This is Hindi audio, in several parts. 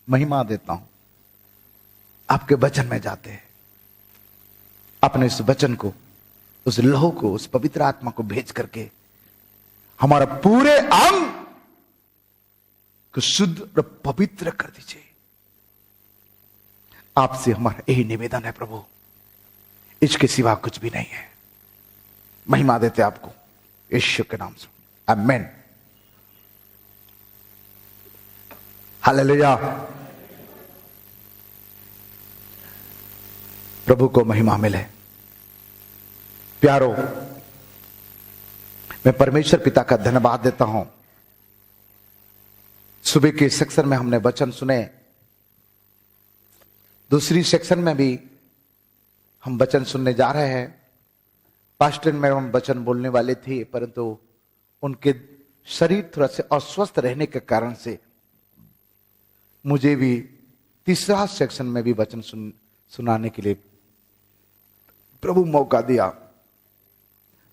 महिमा देता हूं। आपके वचन में जाते हैं, अपने इस वचन को, उस लहू को, उस पवित्र आत्मा को भेज करके हमारा पूरे अंग को शुद्ध और पवित्र कर दीजिए। आपसे हमारा यही निवेदन है प्रभु, इसके सिवा कुछ भी नहीं है। महिमा देते आपको यीशु के नाम से, आमीन, हालेलुया। प्रभु को महिमा मिले। प्यारो, मैं परमेश्वर पिता का धन्यवाद देता हूं। सुबह के सेक्शन में हमने वचन सुने, दूसरी सेक्शन में भी हम वचन सुनने जा रहे हैं। पास्टर मैडम वचन बोलने वाले थे, परंतु उनके शरीर थोड़ा से अस्वस्थ रहने के कारण से मुझे भी तीसरा सेक्शन में भी वचन सुनाने के लिए प्रभु मौका दिया।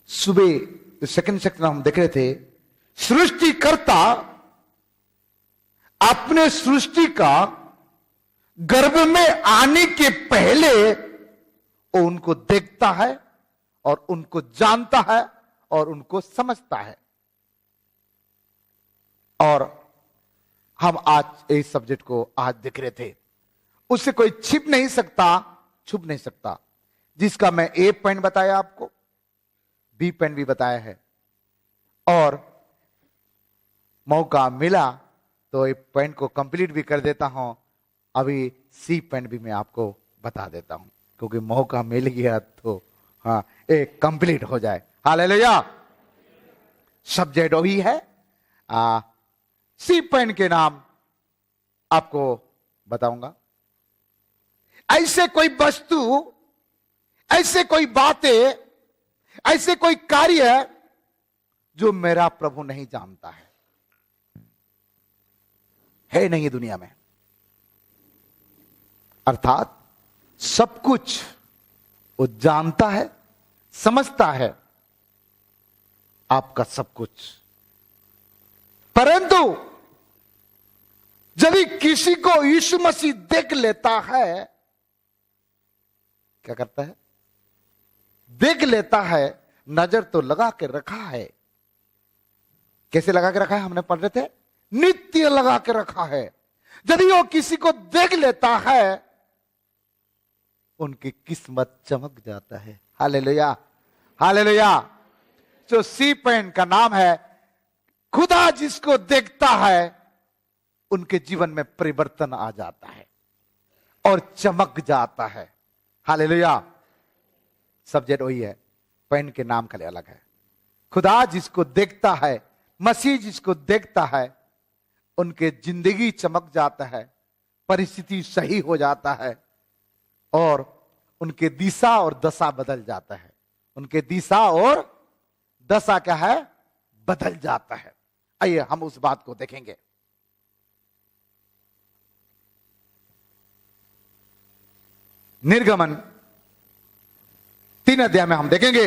सुबह सेकंड सेक्शन हम देख रहे थे, सृष्टिकर्ता अपने सृष्टि का गर्भ में आने के पहले वो उनको देखता है और उनको जानता है और उनको समझता है। और हम आज इस सब्जेक्ट को आज देख रहे थे, उससे कोई छिप नहीं सकता, छुप नहीं सकता। जिसका मैं ए पॉइंट बताया आपको, बी पॉइंट भी बताया है, और मौका मिला तो ए पॉइंट को कंप्लीट भी कर देता हूं। अभी सी पॉइंट भी मैं आपको बता देता हूं, क्योंकि मौका मिल गया तो हाँ एक कंप्लीट हो जाए। हालेलुया। सब्जेक्ट वही है, सी पॉइंट के नाम आपको बताऊंगा। ऐसे कोई वस्तु, ऐसे कोई बातें, ऐसे कोई कार्य जो मेरा प्रभु नहीं जानता है नहीं दुनिया में। अर्थात सब कुछ वो जानता है, समझता है, आपका सब कुछ। परंतु यदि किसी को यीशु मसीह देख लेता है, क्या करता है? देख लेता है, नजर तो लगा के रखा है। कैसे लगा के रखा है? हमने पढ़ रहे थे, नित्य लगा के रखा है। यदि वो किसी को देख लेता है, उनकी किस्मत चमक जाता है। Hallelujah, hallelujah. तो सी पॉइंट का नाम है, खुदा जिसको देखता है उनके जीवन में परिवर्तन आ जाता है और चमक जाता है। हालेलुया। सब्जेक्ट वही है, पॉइंट के नाम खाली अलग है। खुदा जिसको देखता है, मसीह जिसको देखता है, उनके जिंदगी चमक जाता है, परिस्थिति सही हो जाता है और उनके दिशा और दशा बदल जाता है। उनके दिशा और दशा क्या है? बदल जाता है। आइए हम उस बात को देखेंगे। निर्गमन 3 अध्याय में हम देखेंगे,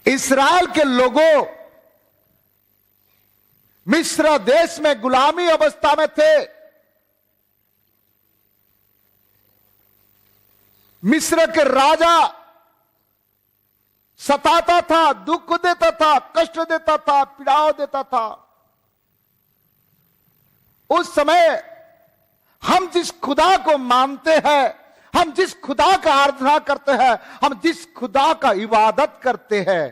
इस्राएल के लोगों मिस्र देश में गुलामी अवस्था में थे। मिस्र के राजा सताता था, दुख देता था, कष्ट देता था, पीड़ाव देता था। उस समय हम जिस खुदा को मानते हैं, हम जिस खुदा का आराधना करते हैं, हम जिस खुदा का इबादत करते हैं,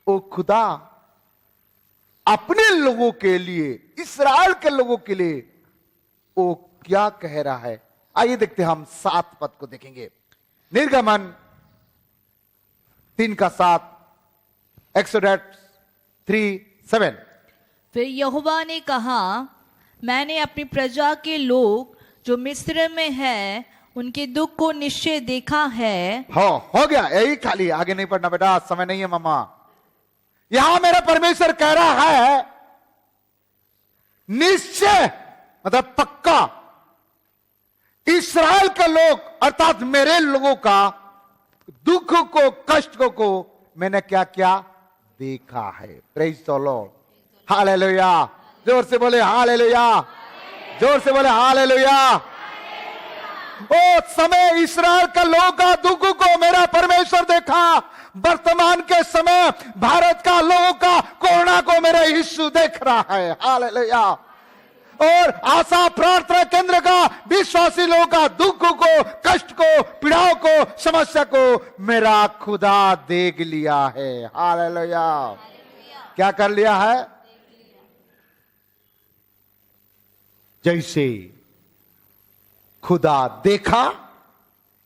वो खुदा अपने लोगों के लिए, इस्राएल के लोगों के लिए वो क्या कह रहा है। आइए देखते हैं, हम 7 पद को देखेंगे। निर्गमन 3:7, एक्सोडस 3:7। फिर यहोवा ने कहा, मैंने अपनी प्रजा के लोग जो मिस्र में है उनके दुख को निश्चय देखा है। हो गया, यही खाली, आगे नहीं पढ़ना बेटा, समय नहीं है मामा। यहां मेरा परमेश्वर कह रहा है निश्चय, मतलब पक्का, इस्राएल के लोग अर्थात मेरे लोगों का दुख को, कष्ट को मैंने क्या क्या देखा है। Praise the Lord, hallelujah. जोर से बोले हालेलुया, जोर से बोले हालेलुया। ओ समय इस्राएल का लोगों का दुख को मेरा परमेश्वर देखा, वर्तमान के समय भारत का लोगों का कोरोना को मेरा यीशु देख रहा है। हालेलुया। और आशा प्रार्थना केंद्र का विश्वासी लोगों का दुख को, कष्ट को, पीड़ाओं को, समस्या को मेरा खुदा देख लिया है। हालेलुया। क्या कर लिया है? जैसे खुदा देखा,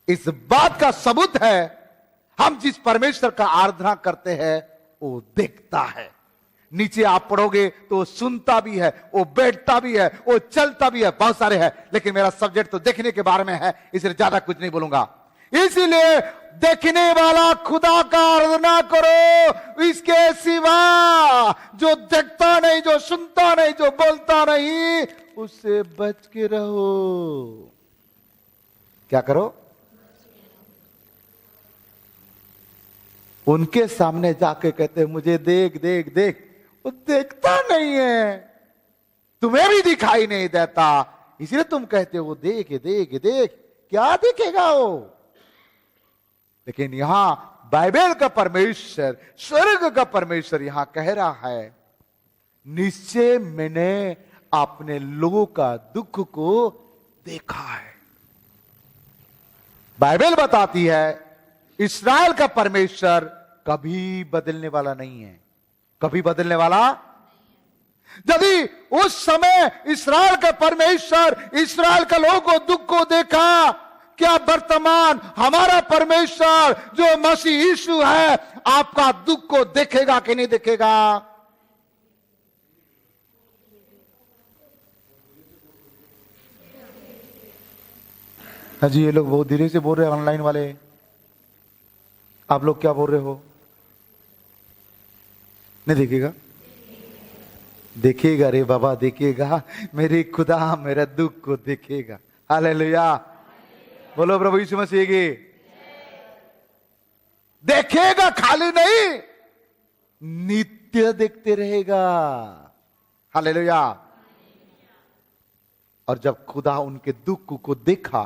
इस बात का सबूत है हम जिस परमेश्वर का आराधना करते हैं वो देखता है। नीचे आप पढ़ोगे तो वो सुनता भी है, वो बैठता भी है, वो चलता भी है, बहुत सारे हैं, लेकिन मेरा सब्जेक्ट तो देखने के बारे में है, इसलिए ज्यादा कुछ नहीं बोलूंगा। इसीलिए देखने वाला खुदा का आराधना करो, इसके सिवा जो देखता नहीं, जो सुनता नहीं, जो बोलता नहीं, उससे बच के रहो। क्या करो? उनके सामने जाके कहते हैं मुझे देख देख देख, वो देखता नहीं है, तुम्हें भी दिखाई नहीं देता, इसलिए तुम कहते हो वो देख देख देख। क्या देखेगा वो? लेकिन यहां बाइबल का परमेश्वर, स्वर्ग का परमेश्वर यहां कह रहा है निश्चय मैंने अपने लोगों का दुख को देखा है। बाइबल बताती है इस्राएल का परमेश्वर कभी बदलने वाला नहीं है, कभी बदलने वाला। यदि उस समय इस्राएल का परमेश्वर इस्राएल का लोगों को दुख को देखा, क्या वर्तमान हमारा परमेश्वर जो मसीह यीशु है आपका दुख को देखेगा कि नहीं देखेगा? हाँ जी, ये लोग बहुत धीरे से बोल रहे हैं, ऑनलाइन वाले। आप लोग क्या बोल रहे हो? नहीं देखेगा? देखेगा रे बाबा, देखेगा। मेरे खुदा मेरा दुख को देखेगा। हालेलुया। बोलो प्रभु यीशु मसीह की। देखेगा, खाली नहीं, नित्य देखते रहेगा। हालेलुया। और जब खुदा उनके दुख को देखा,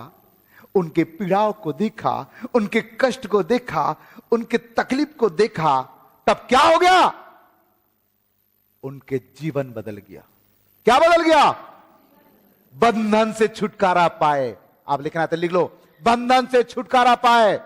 उनके पीड़ाओं को देखा, उनके कष्ट को देखा, उनके तकलीफ को देखा, तब क्या हो गया? उनके जीवन बदल गया। क्या बदल गया? बंधन से छुटकारा पाए। आप लिखना है तो लिख लो, बंधन से छुटकारा पाए।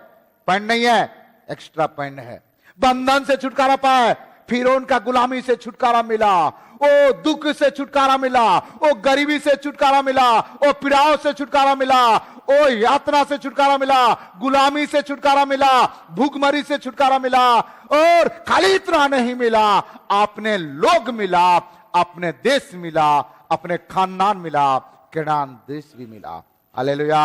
पॉइंट नहीं है, एक्स्ट्रा पॉइंट है। बंधन से छुटकारा पाए, फिर उनका गुलामी से छुटकारा मिला, ओ दुख से छुटकारा मिला, ओ गरीबी से छुटकारा मिला, ओ पीड़ाओं से छुटकारा मिला, ओ यातना से छुटकारा मिला, गुलामी से छुटकारा मिला, भूखमरी से छुटकारा मिला। और खाली इतना नहीं मिला, अपने लोग मिला, अपने देश मिला, अपने खानदान मिला, केनान देश भी मिला। हालेलुया।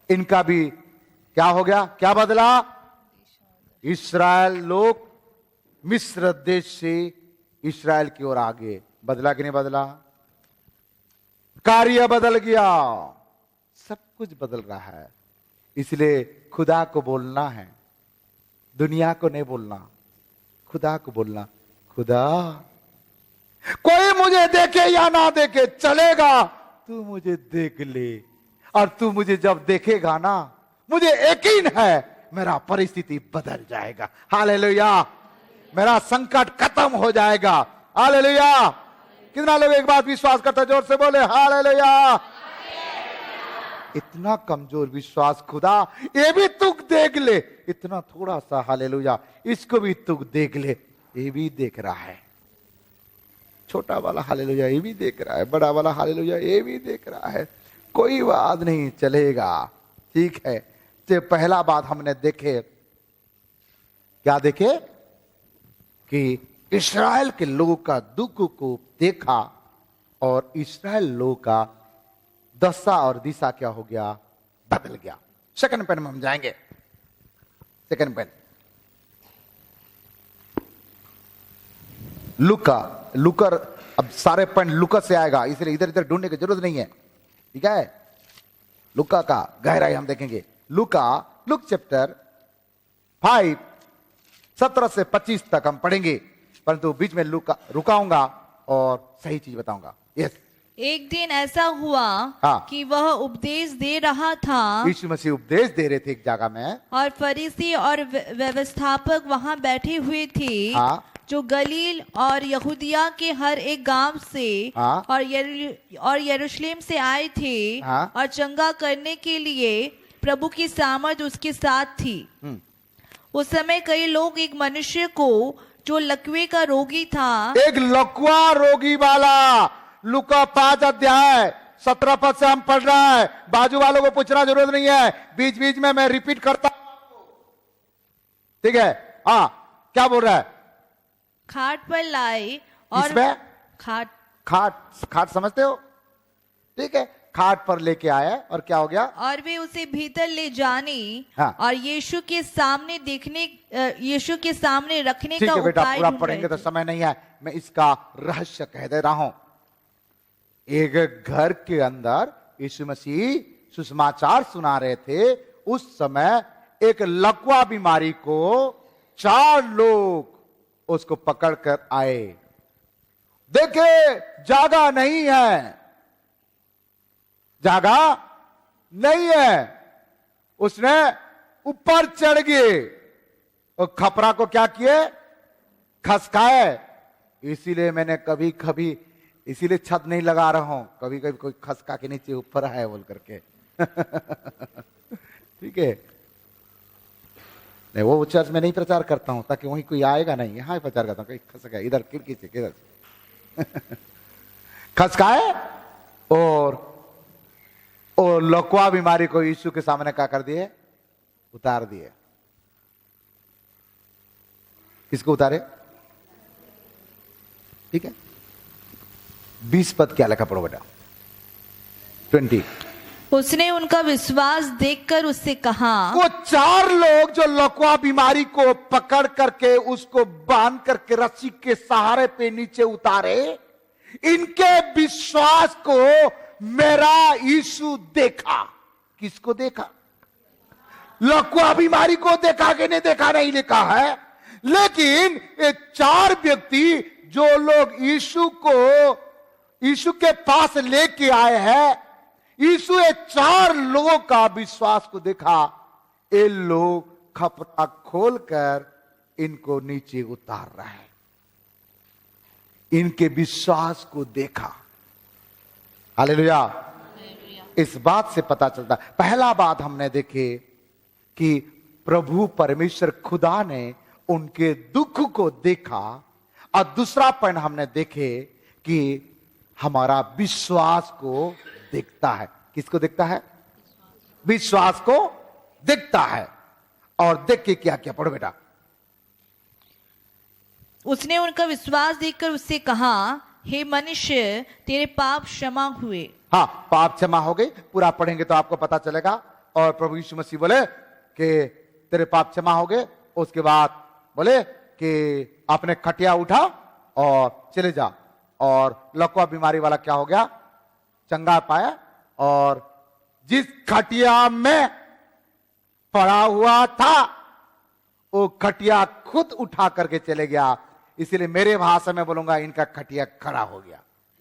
इनका भी क्या हो गया? क्या बदला? इस्राएल लोग मिस्र देश से इस्राएल की ओर आगे। बदला कि नहीं बदला? कार्य बदल गया, सब कुछ बदल रहा है। इसलिए खुदा को बोलना है, दुनिया को नहीं बोलना, खुदा को बोलना। खुदा, कोई मुझे देखे या ना देखे चलेगा, तू मुझे देख ले। और तू मुझे जब देखेगा ना, मुझे यकीन है मेरा परिस्थिति बदल जाएगा। हालेलुया। मेरा संकट खत्म हो जाएगा। हालेलुया। कितना लोग एक बात विश्वास करते? जोर से बोले हालेलुया। इतना कमजोर विश्वास, खुदा ये भी तुक देख ले, इतना थोड़ा सा हालेलुया, इसको भी तुक देख ले, ये भी देख रहा है। छोटा वाला हालेलुया ये भी देख रहा है, बड़ा वाला हालेलुया ये भी देख रहा है। कोई बात नहीं, चलेगा, ठीक है। तो पहला बात हमने देखे, क्या देखे? कि इस्राएल के लोगों का दुख को देखा और इस्राएल लोगों का दशा और दिशा क्या हो गया? बदल गया। सेकंड पॉइंट में हम जाएंगे। Second point, looker. अब सारे पॉइंट लुका से आएगा, इसलिए इधर इधर ढूंढने की जरूरत नहीं है, ठीक है। लुका का गहराई हम देखेंगे। लुक चैप्टर 5 17 से 25 तक हम पढ़ेंगे। परंतु बीच में रुकाऊंगा और सही चीज बताऊंगा। यस, एक दिन ऐसा हुआ हाँ। कि वह उपदेश दे रहा था यीशु मसीह उपदेश दे रहे थे एक जगह में, और फरीसी और व्यवस्थापक वहां बैठे हुए थे, हाँ। जो गलील और यहूदिया के हर एक गांव से हाँ। और यरूशलेम से आए थे, हाँ। और चंगा करने के लिए प्रभु की सामर्थ उसके साथ थी। उस समय कई लोग एक मनुष्य को जो लकवे का रोगी था, एक लकवा रोगी वाला, लुका 5 अध्याय 17 पद से हम पढ़ रहा है। बाजू वालों को पूछना जरूरत नहीं है, बीच बीच में मैं रिपीट करता हूं, ठीक है? हाँ, क्या बोल रहा है? खाट पर लाए और इसमें खाट समझते हो? ठीक है, खाट पर लेके आया और क्या हो गया? और वे उसे भीतर ले जाने, हाँ। और यीशु के सामने रखने ठीक का है बेटा, उपाय पूरा ढूंढ पढ़ेंगे रहे तो थे। समय नहीं है, मैं इसका रहस्य कह दे रहा हूं। एक घर के अंदर यीशु मसीह सुसमाचार सुना रहे थे। उस समय एक लकवा बीमारी को 4 लोग उसको पकड़कर आए। देखे जगह नहीं है, जगह नहीं है, उसने ऊपर चढ़ गए और खपरा को क्या किए? खसकाए। इसीलिए मैंने कभी कभी इसीलिए छत नहीं लगा रहा हूं, कभी कभी कोई खसका के नीचे ऊपर आए बोल करके। ठीक है, नहीं वो चर्च में नहीं प्रचार करता हूं ताकि वहीं कोई आएगा नहीं, यहां प्रचार करता हूं। कहीं खसका इधर खिड़की से किधर खसकाए और लकवा बीमारी को यीशु के सामने क्या कर दिए? उतार दिए। किसको उतारे? ठीक है, 20 पद क्या लिखा पढ़ो बेटा? 20। उसने उनका विश्वास देखकर उससे कहा, वो 4 लोग जो लकवा बीमारी को पकड़ करके उसको बांध करके रस्सी के सहारे पे नीचे उतारे, इनके विश्वास को मेरा यीशु देखा। किसको देखा? लकवा बीमारी को देखा कि नहीं देखा नहीं लिखा है, लेकिन ये 4 व्यक्ति जो लोग यीशु के पास लेके आए हैं, यीशु ये 4 लोगों का विश्वास को देखा। ये लोग खपरा खोलकर इनको नीचे उतार रहे हैं, इनके विश्वास को देखा। हालेलुया। इस बात से पता चलता, पहला बात हमने देखे कि प्रभु परमेश्वर खुदा ने उनके दुख को देखा, और दूसरा पॉइंट हमने देखे कि हमारा विश्वास को देखता है। किसको देखता है? विश्वास को देखता है। और देख के क्या क्या पढ़ो बेटा? उसने उनका विश्वास देखकर उससे कहा, हे मनुष्य, तेरे पाप क्षमा हुए। हाँ, पाप क्षमा हो गई। पूरा पढ़ेंगे तो आपको पता चलेगा। और प्रभु यीशु मसीह बोले कि तेरे पाप क्षमा हो गए। उसके बाद बोले कि अपने खटिया उठा और चले जा। और लकवा बीमारी वाला क्या हो गया? चंगा पाया, और जिस खटिया में पड़ा हुआ था वो खटिया खुद उठा करके चले गया। इसीलिए मेरे भाषा में बोलूंगा, इनका खटिया खड़ा हो गया।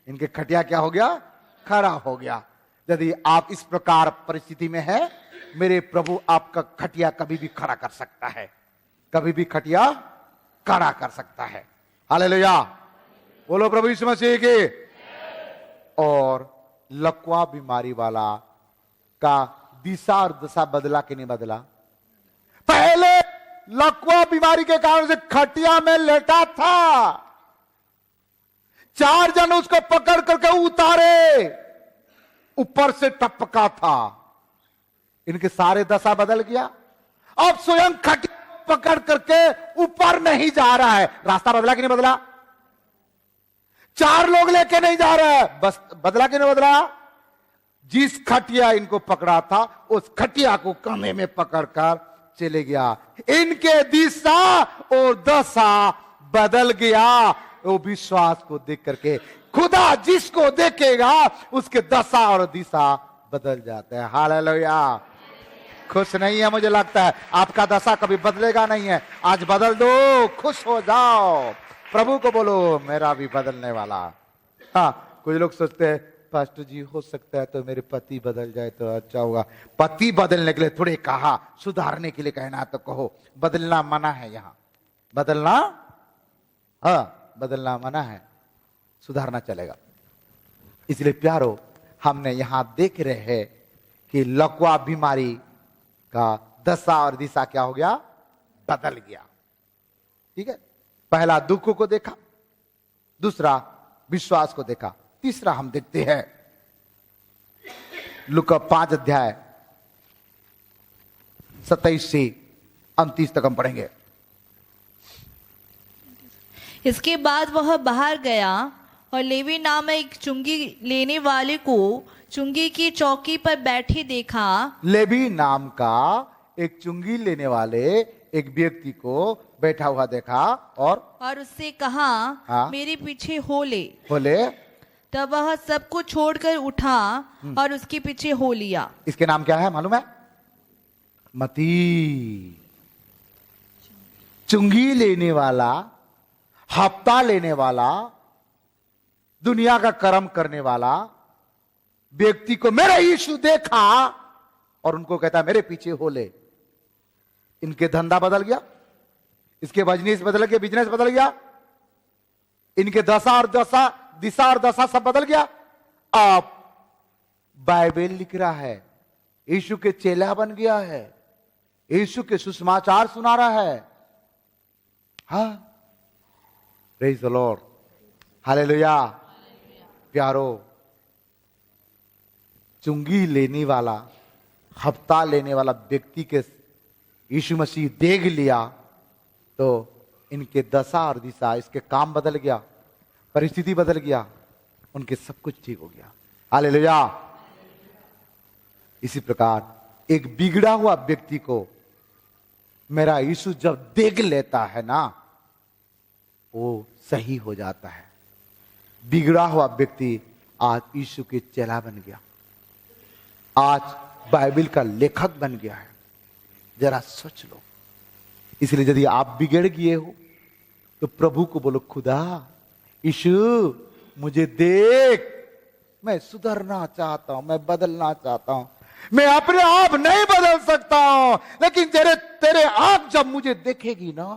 इनके खटिया क्या हो गया? खड़ा हो गया। यदि आप इस प्रकार परिस्थिति में है, मेरे प्रभु आपका खटिया कभी भी खड़ा कर सकता है, कभी भी खटिया खड़ा कर सकता है। हालेलुया, बोलो प्रभु यीशु मसीह की। और लकवा बीमारी वाला का दिशा और दशा बदला कि नहीं बदला? पहले लकवा बीमारी के कारण से खटिया में लेटा था, 4 जन उसको पकड़ करके उतारे, ऊपर से टपका था, इनके सारे दशा बदल गया। अब स्वयं खटिया पकड़ करके ऊपर नहीं जा रहा है। रास्ता बदला कि नहीं बदला? 4 लोग लेके नहीं जा रहा है, बस बदला कि नहीं बदला? जिस खटिया इनको पकड़ा था उस खटिया को कंधे में पकड़कर चले गया। इनके दिशा और दशा बदल गया। वो विश्वास को देख करके खुदा जिसको देखेगा उसके दशा और दिशा बदल जाते हैं। हालेलुया। खुश नहीं है? मुझे लगता है आपका दशा कभी बदलेगा नहीं है। आज बदल दो, खुश हो जाओ। प्रभु को बोलो मेरा भी बदलने वाला। हाँ, कुछ लोग सोचते हैं पास्टर जी हो सकता है तो मेरे पति बदल जाए तो अच्छा होगा। पति बदलने के लिए थोड़े कहा, सुधारने के लिए कहना तो कहो। बदलना मना है यहाँ, बदलना, हाँ बदलना मना है, सुधारना चलेगा। इसलिए प्यारो, हमने यहां देख रहे हैं कि लकवा बीमारी का दशा और दिशा क्या हो गया, बदल गया। ठीक है, पहला दुख को देखा, दूसरा विश्वास को देखा, तीसरा हम देखते हैं लूका 5 अध्याय 27 से 29 तक हम पढ़ेंगे। इसके बाद वह बाहर गया और लेवी नाम एक चुंगी लेने वाले को चुंगी की चौकी पर बैठे देखा। लेवी नाम का एक चुंगी लेने वाले एक व्यक्ति को बैठा हुआ देखा और उससे कहा, हाँ? मेरे पीछे हो ले। बोले, तब वह सब कुछ छोड़कर उठा और उसके पीछे हो लिया। इसके नाम क्या है मालूम है? मती। चुंगी लेने वाला, हफ्ता लेने वाला, दुनिया का कर्म करने वाला व्यक्ति को मेरा यीशु देखा और उनको कहता मेरे पीछे हो ले। इनके धंधा बदल गया, इसके बिजनेस बदल गया, बिजनेस बदल गया, इनके दिशा और दशा सब बदल गया। अब बाइबल लिख रहा है, यीशु के चेला बन गया है, यीशु के सुसमाचार सुना रहा है। हाँ, प्रेज द लॉर्ड, हालेलुया। प्यारो, चुंगी लेने वाला, हफ्ता लेने वाला व्यक्ति के यीशु मसीह देख लिया तो इनके दशा और दिशा, इसके काम बदल गया, परिस्थिति बदल गया, उनके सब कुछ ठीक हो गया। हालेलुया। इसी प्रकार एक बिगड़ा हुआ व्यक्ति को मेरा यीशु जब देख लेता है ना, वो सही हो जाता है। बिगड़ा हुआ व्यक्ति आज यीशु के चेला बन गया, आज बाइबल का लेखक बन गया है। जरा सोच लो। इसलिए यदि आप बिगड़ गए हो तो प्रभु को बोलो, खुदा यीशु मुझे देख, मैं सुधरना चाहता हूं, मैं बदलना चाहता हूं। मैं अपने आप नहीं बदल सकता हूं, लेकिन तेरे आंख जब मुझे देखेगी ना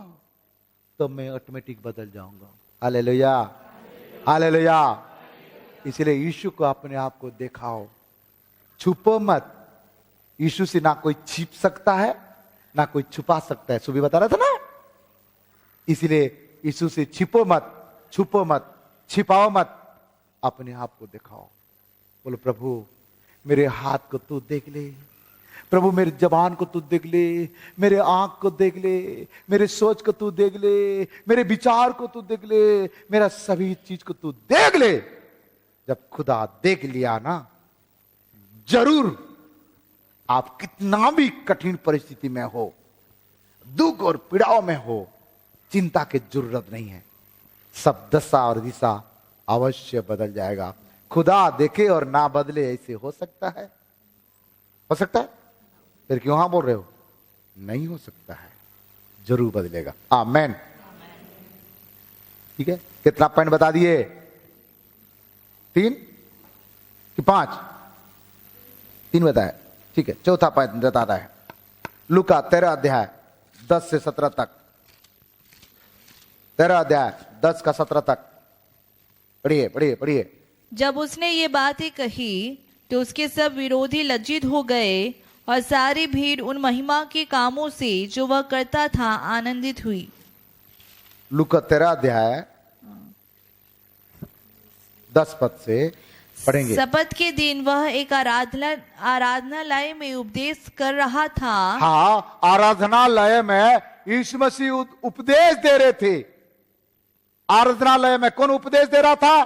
तो मैं ऑटोमेटिक बदल जाऊंगा। Hallelujah, hallelujah. इसलिए यीशु को अपने आप को दिखाओ, छुपो मत। यीशु से ना कोई छिप सकता है, ना कोई छुपा सकता है। सुबह बता रहा था ना। इसलिए यीशु से छिपो मत, छुपो मत, छिपाओ मत, अपने आप को दिखाओ। बोलो, प्रभु मेरे हाथ को तू देख ले, प्रभु मेरे जबान को तू देख ले, मेरे आंख को देख ले, मेरे सोच को तू देख ले, मेरे विचार को तू देख ले, मेरा सभी चीज को तू देख ले। जब खुदा देख लिया ना, जरूर आप कितना भी कठिन परिस्थिति में हो, दुख और पीड़ाओं में हो, चिंता की जरूरत नहीं है। सब दशा और दिशा अवश्य बदल जाएगा। खुदा देखे और ना बदले, ऐसे हो सकता है? हो सकता है? फिर क्यों हाँ बोल रहे हो? नहीं हो सकता है, जरूर बदलेगा। आमेन। ठीक है, कितना पॉइंट बता दिए? 3 कि 5? 3 बताए। ठीक है, चौथा पॉइंट बताता है लूका 13 अध्याय 10 से 17 तक। 13 अध्याय 10 का 17 तक पढ़िए, पढ़िए, पढ़िए। जब उसने ये बातें कही तो उसके सब विरोधी लज्जित हो गए और सारी भीड़ उन महिमा के कामों से जो वह करता था आनंदित हुई। लूका 13 अध्याय 10 पद से पढ़ेंगे। सब्त के दिन वह एक आराधनालय में उपदेश कर रहा था। हाँ, आराधनालय में यीशु मसीह उपदेश दे रहे थे। आराधनालय में कौन उपदेश दे रहा था?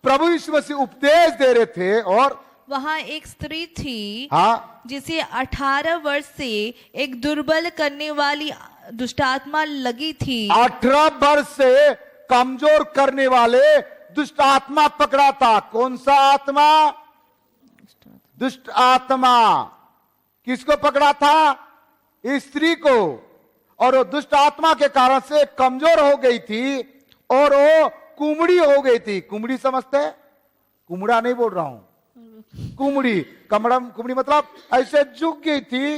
प्रभु यीशु मसीह उपदेश दे रहे थे। और वहां एक स्त्री थी, हाँ, जिसे 18 वर्ष से एक दुर्बल करने वाली दुष्टात्मा लगी थी। 18 वर्ष से कमजोर करने वाले दुष्ट आत्मा पकड़ा था। कौन सा आत्मा? दुष्ट आत्मा। किसको पकड़ा था? स्त्री को। और वो दुष्ट आत्मा के कारण से कमजोर हो गई थी और वो कुमड़ी हो गई थी। कुमड़ी समझते हैं? कुमड़ा नहीं बोल रहा हूं, कुमड़ी। कुमड़ी मतलब ऐसे झुक गई थी,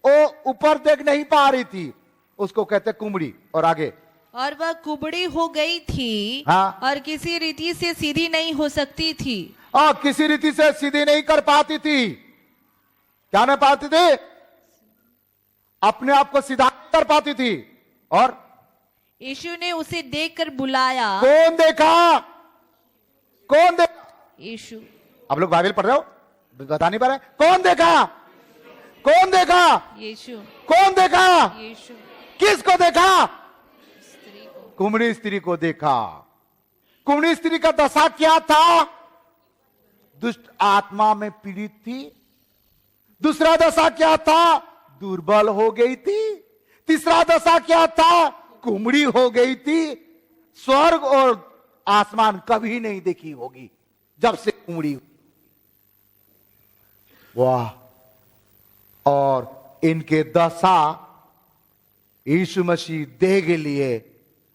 वो ऊपर देख नहीं पा रही थी, उसको कहते कुमड़ी। और आगे, और वह कुबड़ी हो गई थी, हाँ। और किसी रीति से सीधी नहीं हो सकती थी। किसी रीति से सीधी नहीं कर पाती थी। क्या नहीं पाती थी? अपने आप को सीधा कर पाती थी। और यीशु ने उसे देखकर बुलाया। कौन देखा? कौन देखा? यीशु। आप लोग बाइबल पढ़ रहे हो, बता नहीं पा रहे? कौन देखा? कौन देखा? यीशु। कौन देखा? यीशु। किसको देखा? स्त्री को। कुमड़ी स्त्री को देखा। कुमड़ी स्त्री का दशा क्या था? दुष्ट आत्मा में पीड़ित थी। दूसरा दशा क्या था? दुर्बल हो गई थी। तीसरा दशा क्या था? कुमड़ी हो गई थी। स्वर्ग और आसमान कभी नहीं देखी होगी जब से कुमड़ी। वाह! और इनके दशा यीशु मसीह देख लिए,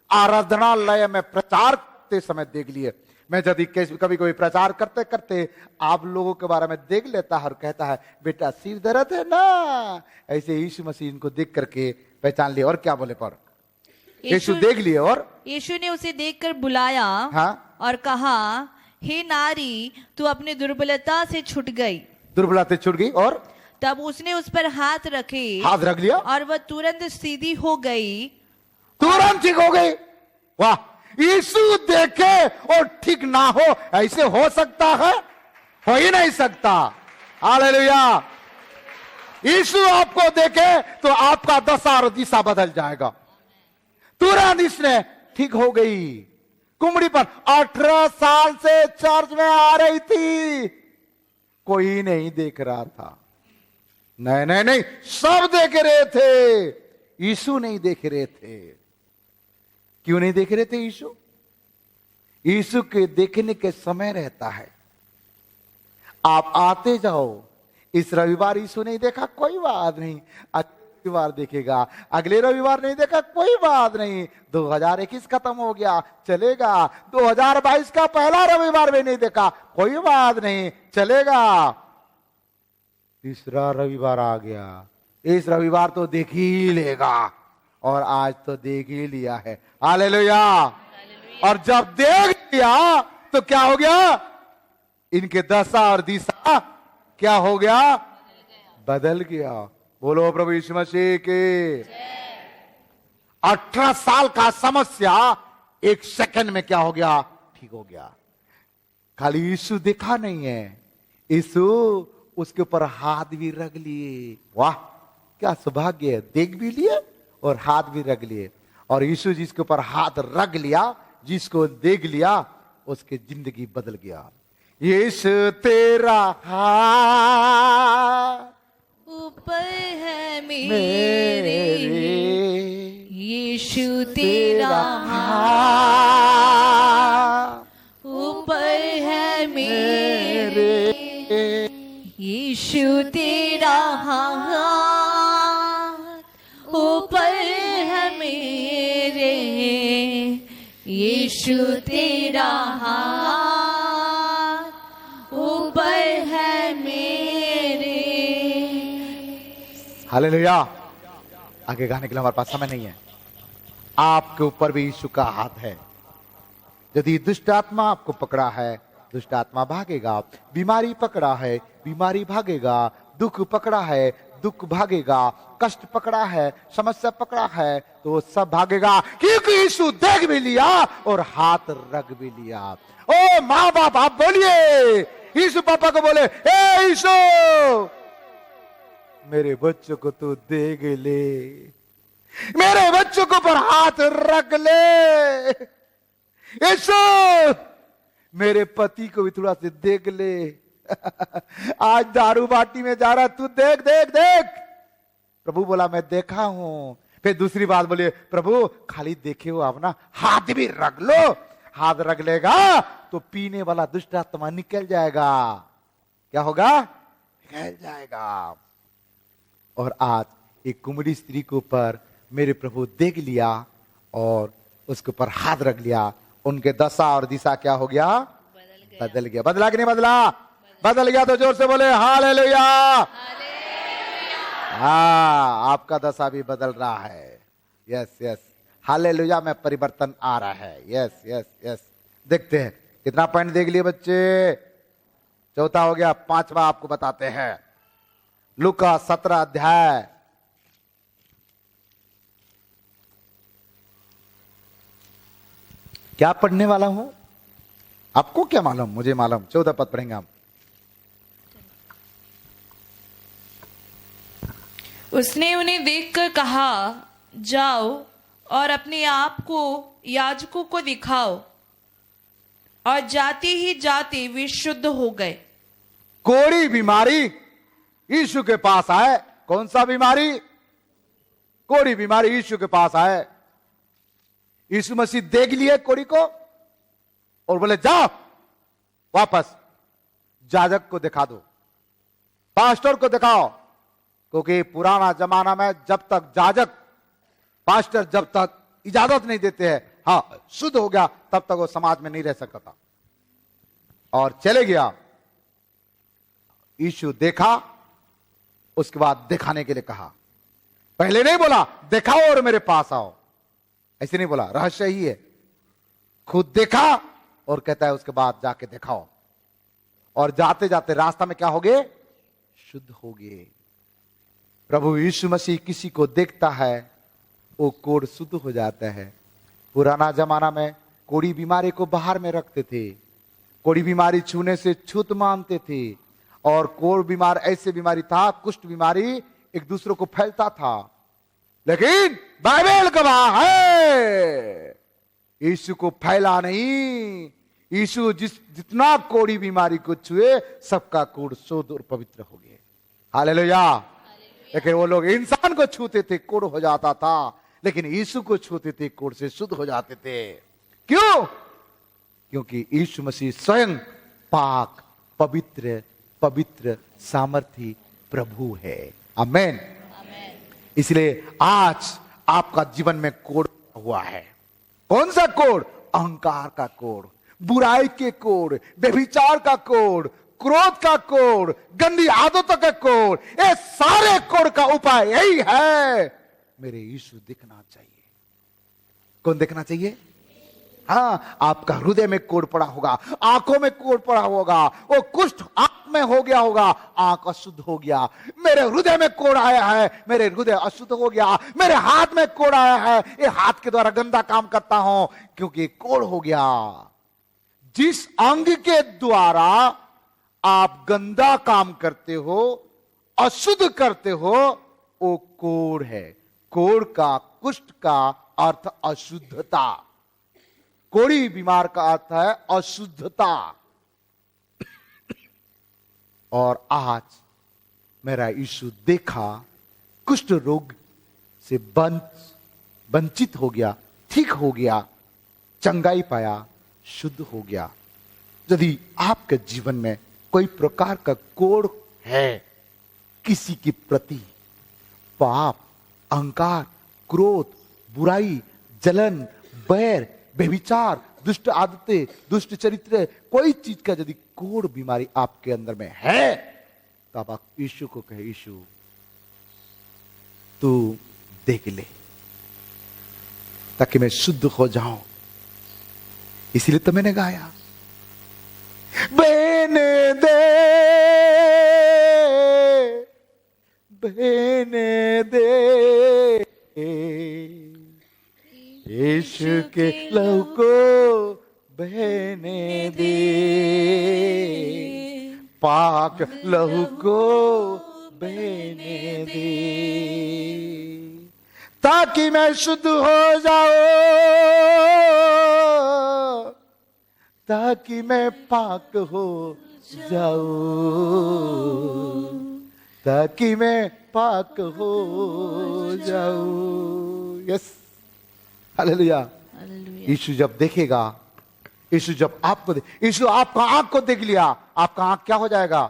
आराधनालय में प्रचार करते समय देख लिए। मैं यदि कभी कोई प्रचार करते करते आप लोगों के बारे में देख लेता है और कहता है बेटा सिर दर्द है ना, ऐसे यीशु मसीह इनको देख करके पहचान लिए। और क्या बोले? पर यीशु देख लिए। और यीशु ने उसे देखकर बुलाया, हाँ, और कहा, हे नारी, तू अपनी दुर्बलता से छूट गई। दुर्बलता छूट गई। और तब उसने उस पर हाथ रखे, हाथ रख लिया, और वह तुरंत सीधी हो गई। तुरंत ठीक हो गई। वाह! यीशु देखे और ठीक ना हो, ऐसे हो सकता है? हो ही नहीं सकता। हालेलुया! यीशु आपको देखे तो आपका दशा और दिशा बदल जाएगा। तुरंत इसने ठीक हो गई। कुमड़ी पर 18 साल से चर्च में आ रही थी, कोई नहीं देख रहा था। नहीं नहीं नहीं, सब देख रहे थे, यीशु नहीं देख रहे थे। क्यों नहीं देख रहे थे यीशु? यीशु के देखने के समय रहता है। आप आते जाओ। इस रविवार यीशु नहीं देखा, कोई बात नहीं, रविवार देखेगा। अगले रविवार नहीं देखा, कोई बात नहीं, 2021 खत्म हो गया, चलेगा। 2022 का पहला रविवार भी नहीं देखा, कोई बात नहीं, चलेगा। तीसरा रविवार आ गया, इस रविवार तो देख ही लेगा, और आज तो देख ही लिया है। हालेलुया! और जब देख लिया तो क्या हो गया? इनके दशा और दिशा क्या हो गया? बदल गया। बोलो प्रभु यीशु मसीह के। 18 साल का समस्या 1 सेकंड में क्या हो गया? ठीक हो गया। खाली यीशु देखा नहीं है, यीशु उसके ऊपर हाथ भी रख लिए। वाह! क्या सौभाग्य है, देख भी लिए और हाथ भी रख लिए। और यीशु जिसके ऊपर हाथ रख लिया, जिसको देख लिया, उसकी जिंदगी बदल गया। यीशु तेरा हाथ ऊपर है मेरे, यीशु तेरा हाथ ऊपर है मेरे, यीशु तेरा हाथ ऊपर है मेरे, यीशु तेरा हाथ ऊपर है मेरे। हालेलुया! आगे गाने के लिए हमारे पास समय नहीं है। आपके ऊपर भी यीशु का हाथ है। यदि दुष्ट आत्मा आपको पकड़ा है, दुष्ट आत्मा भागेगा। बीमारी पकड़ा है, बीमारी भागेगा। दुख पकड़ा है, दुख भागेगा। कष्ट पकड़ा है, समस्या पकड़ा है, तो वो सब भागेगा, क्योंकि यीशु देख भी लिया और हाथ रख भी लिया। ओ माँ बाप, आप बोलिए, यीशु पापा को बोले, ए यीशु, मेरे बच्चों को तू देख ले, मेरे बच्चों को पर हाथ रख ले। यीशु, मेरे पति को भी थोड़ा से देख ले। आज दारू बाटी में जा रहा, तू देख देख देख। प्रभु बोला, मैं देखा हूं। फिर दूसरी बात बोलिए, प्रभु खाली देखे हो आप ना, हाथ भी रख लो। हाथ रख लेगा तो पीने वाला दुष्ट आत्मा निकल जाएगा। क्या होगा? निकल जाएगा। और आज एक कुमड़ी स्त्री के ऊपर मेरे प्रभु देख लिया और उसके ऊपर हाथ रख लिया, उनके दशा और दिशा क्या हो गया? बदल गया। बदला कि नहीं बदला? बदल गया तो जोर से बोले हालेलुया। हाँ, आपका दशा भी बदल रहा है। यस यस, हालेलुया में परिवर्तन आ रहा है। Yes yes yes. देखते हैं कितना पॉइंट देख लिए बच्चे? चौथा हो गया, पांचवा आपको बताते हैं। लूका 17 अध्याय क्या पढ़ने वाला हूं? आपको क्या मालूम? मुझे मालूम। 14 पद पढ़ेंगे हम। उसने उन्हें देखकर कहा, जाओ और अपने आप को याजकों को दिखाओ। और जाते ही जाते वे शुद्ध हो गए। कोड़ी बीमारी यीशु के पास आए। कौन सा बीमारी? कोड़ी बीमारी यीशु के पास आए। यीशु मसीह देख लिए कोड़ी को और बोले जाओ वापस याजक को दिखा दो, पास्टर को दिखाओ। क्योंकि पुराना जमाना में जब तक याजक पास्टर जब तक इजाजत नहीं देते हैं, हाँ शुद्ध हो गया, तब तक वो समाज में नहीं रह सकता था। और चले गया। यीशु देखा, उसके बाद दिखाने के लिए कहा। पहले नहीं बोला दिखाओ और मेरे पास आओ, ऐसे नहीं बोला। रहस्य ही है, खुद देखा और कहता है उसके बाद जाके दिखाओ। और जाते जाते रास्ता में क्या हो गए? शुद्ध हो गए। प्रभु यीशु मसीह किसी को देखता है, वो कोढ़ शुद्ध हो जाता है। पुराना जमाना में कोड़ी बीमारी को बाहर में रखते थे। कोड़ी बीमारी छूने से छूत मानते थे। और कोढ़ बीमार ऐसे बीमारी था, कुष्ठ बीमारी एक दूसरे को फैलता था। लेकिन बाइबल गवाह है, यीशु को फैला नहीं। यीशु जितना कोड़ी बीमारी को छुए, सबका कोढ़ शुद्ध और पवित्र हो गए। हालेलुया। लेकिन वो लोग इंसान को छूते थे, कोढ़ हो जाता था। लेकिन यीशु को छूते थे, कोढ़ से शुद्ध हो जाते थे। क्यों? क्योंकि यीशु मसीह स्वयं पाक, पवित्र, पवित्र, सामर्थी प्रभु है। आमेन। इसलिए आज आपका जीवन में कोढ़ हुआ है। कौन सा कोढ़? अहंकार का कोढ़, बुराई के कोढ़, व्यभिचार का कोढ़, क्रोध का कोढ़, गंदी आदतों का कोढ़। ये सारे कोढ़ का उपाय यही है, मेरे यीशु दिखना चाहिए। कौन दिखना चाहिए? हाँ, आपका हृदय में कोढ़ पड़ा होगा, आंखों में कोढ़ पड़ा होगा। वो कुष्ठ आंख में हो गया होगा, आंख अशुद्ध हो गया। मेरे हृदय में कोढ़ आया है, मेरे हृदय अशुद्ध हो गया। मेरे हाथ में कोढ़ आया है, ये हाथ के द्वारा गंदा काम करता हूं क्योंकि कोढ़ हो गया। जिस अंग के द्वारा आप गंदा काम करते हो, अशुद्ध करते हो, वो कोढ़ है। कोढ़ का, कुष्ठ का अर्थ अशुद्धता। कोड़ी बीमार का अर्थ है अशुद्धता। और आज मेरा यीशु देखा, कुष्ठ रोग से वंचित हो गया, ठीक हो गया, चंगाई पाया, शुद्ध हो गया। यदि आपके जीवन में कोई प्रकार का कोढ़ है, किसी के प्रति पाप, अहंकार, क्रोध, बुराई, जलन, बैर, व्यभिचार, दुष्ट आदतें, दुष्ट चरित्र, कोई चीज का यदि कोढ़ बीमारी आपके अंदर में है, तो आप यीशु को कहे, यीशु तू देख ले, ताकि मैं शुद्ध हो जाऊं। इसीलिए तो मैंने गाया, बहने दे, बहने दे यीशु के लहू को बहने दे, पाक लहू को बहने दे, ताकि मैं शुद्ध हो जाऊं, ताकि मैं पाक हो जाऊं, ताकि मैं पाक हो जाऊं। Yes, hallelujah. यीशु जब देखेगा, यीशु जब आपको यीशु आपका आंख को देख लिया, आपका आंख क्या हो जाएगा?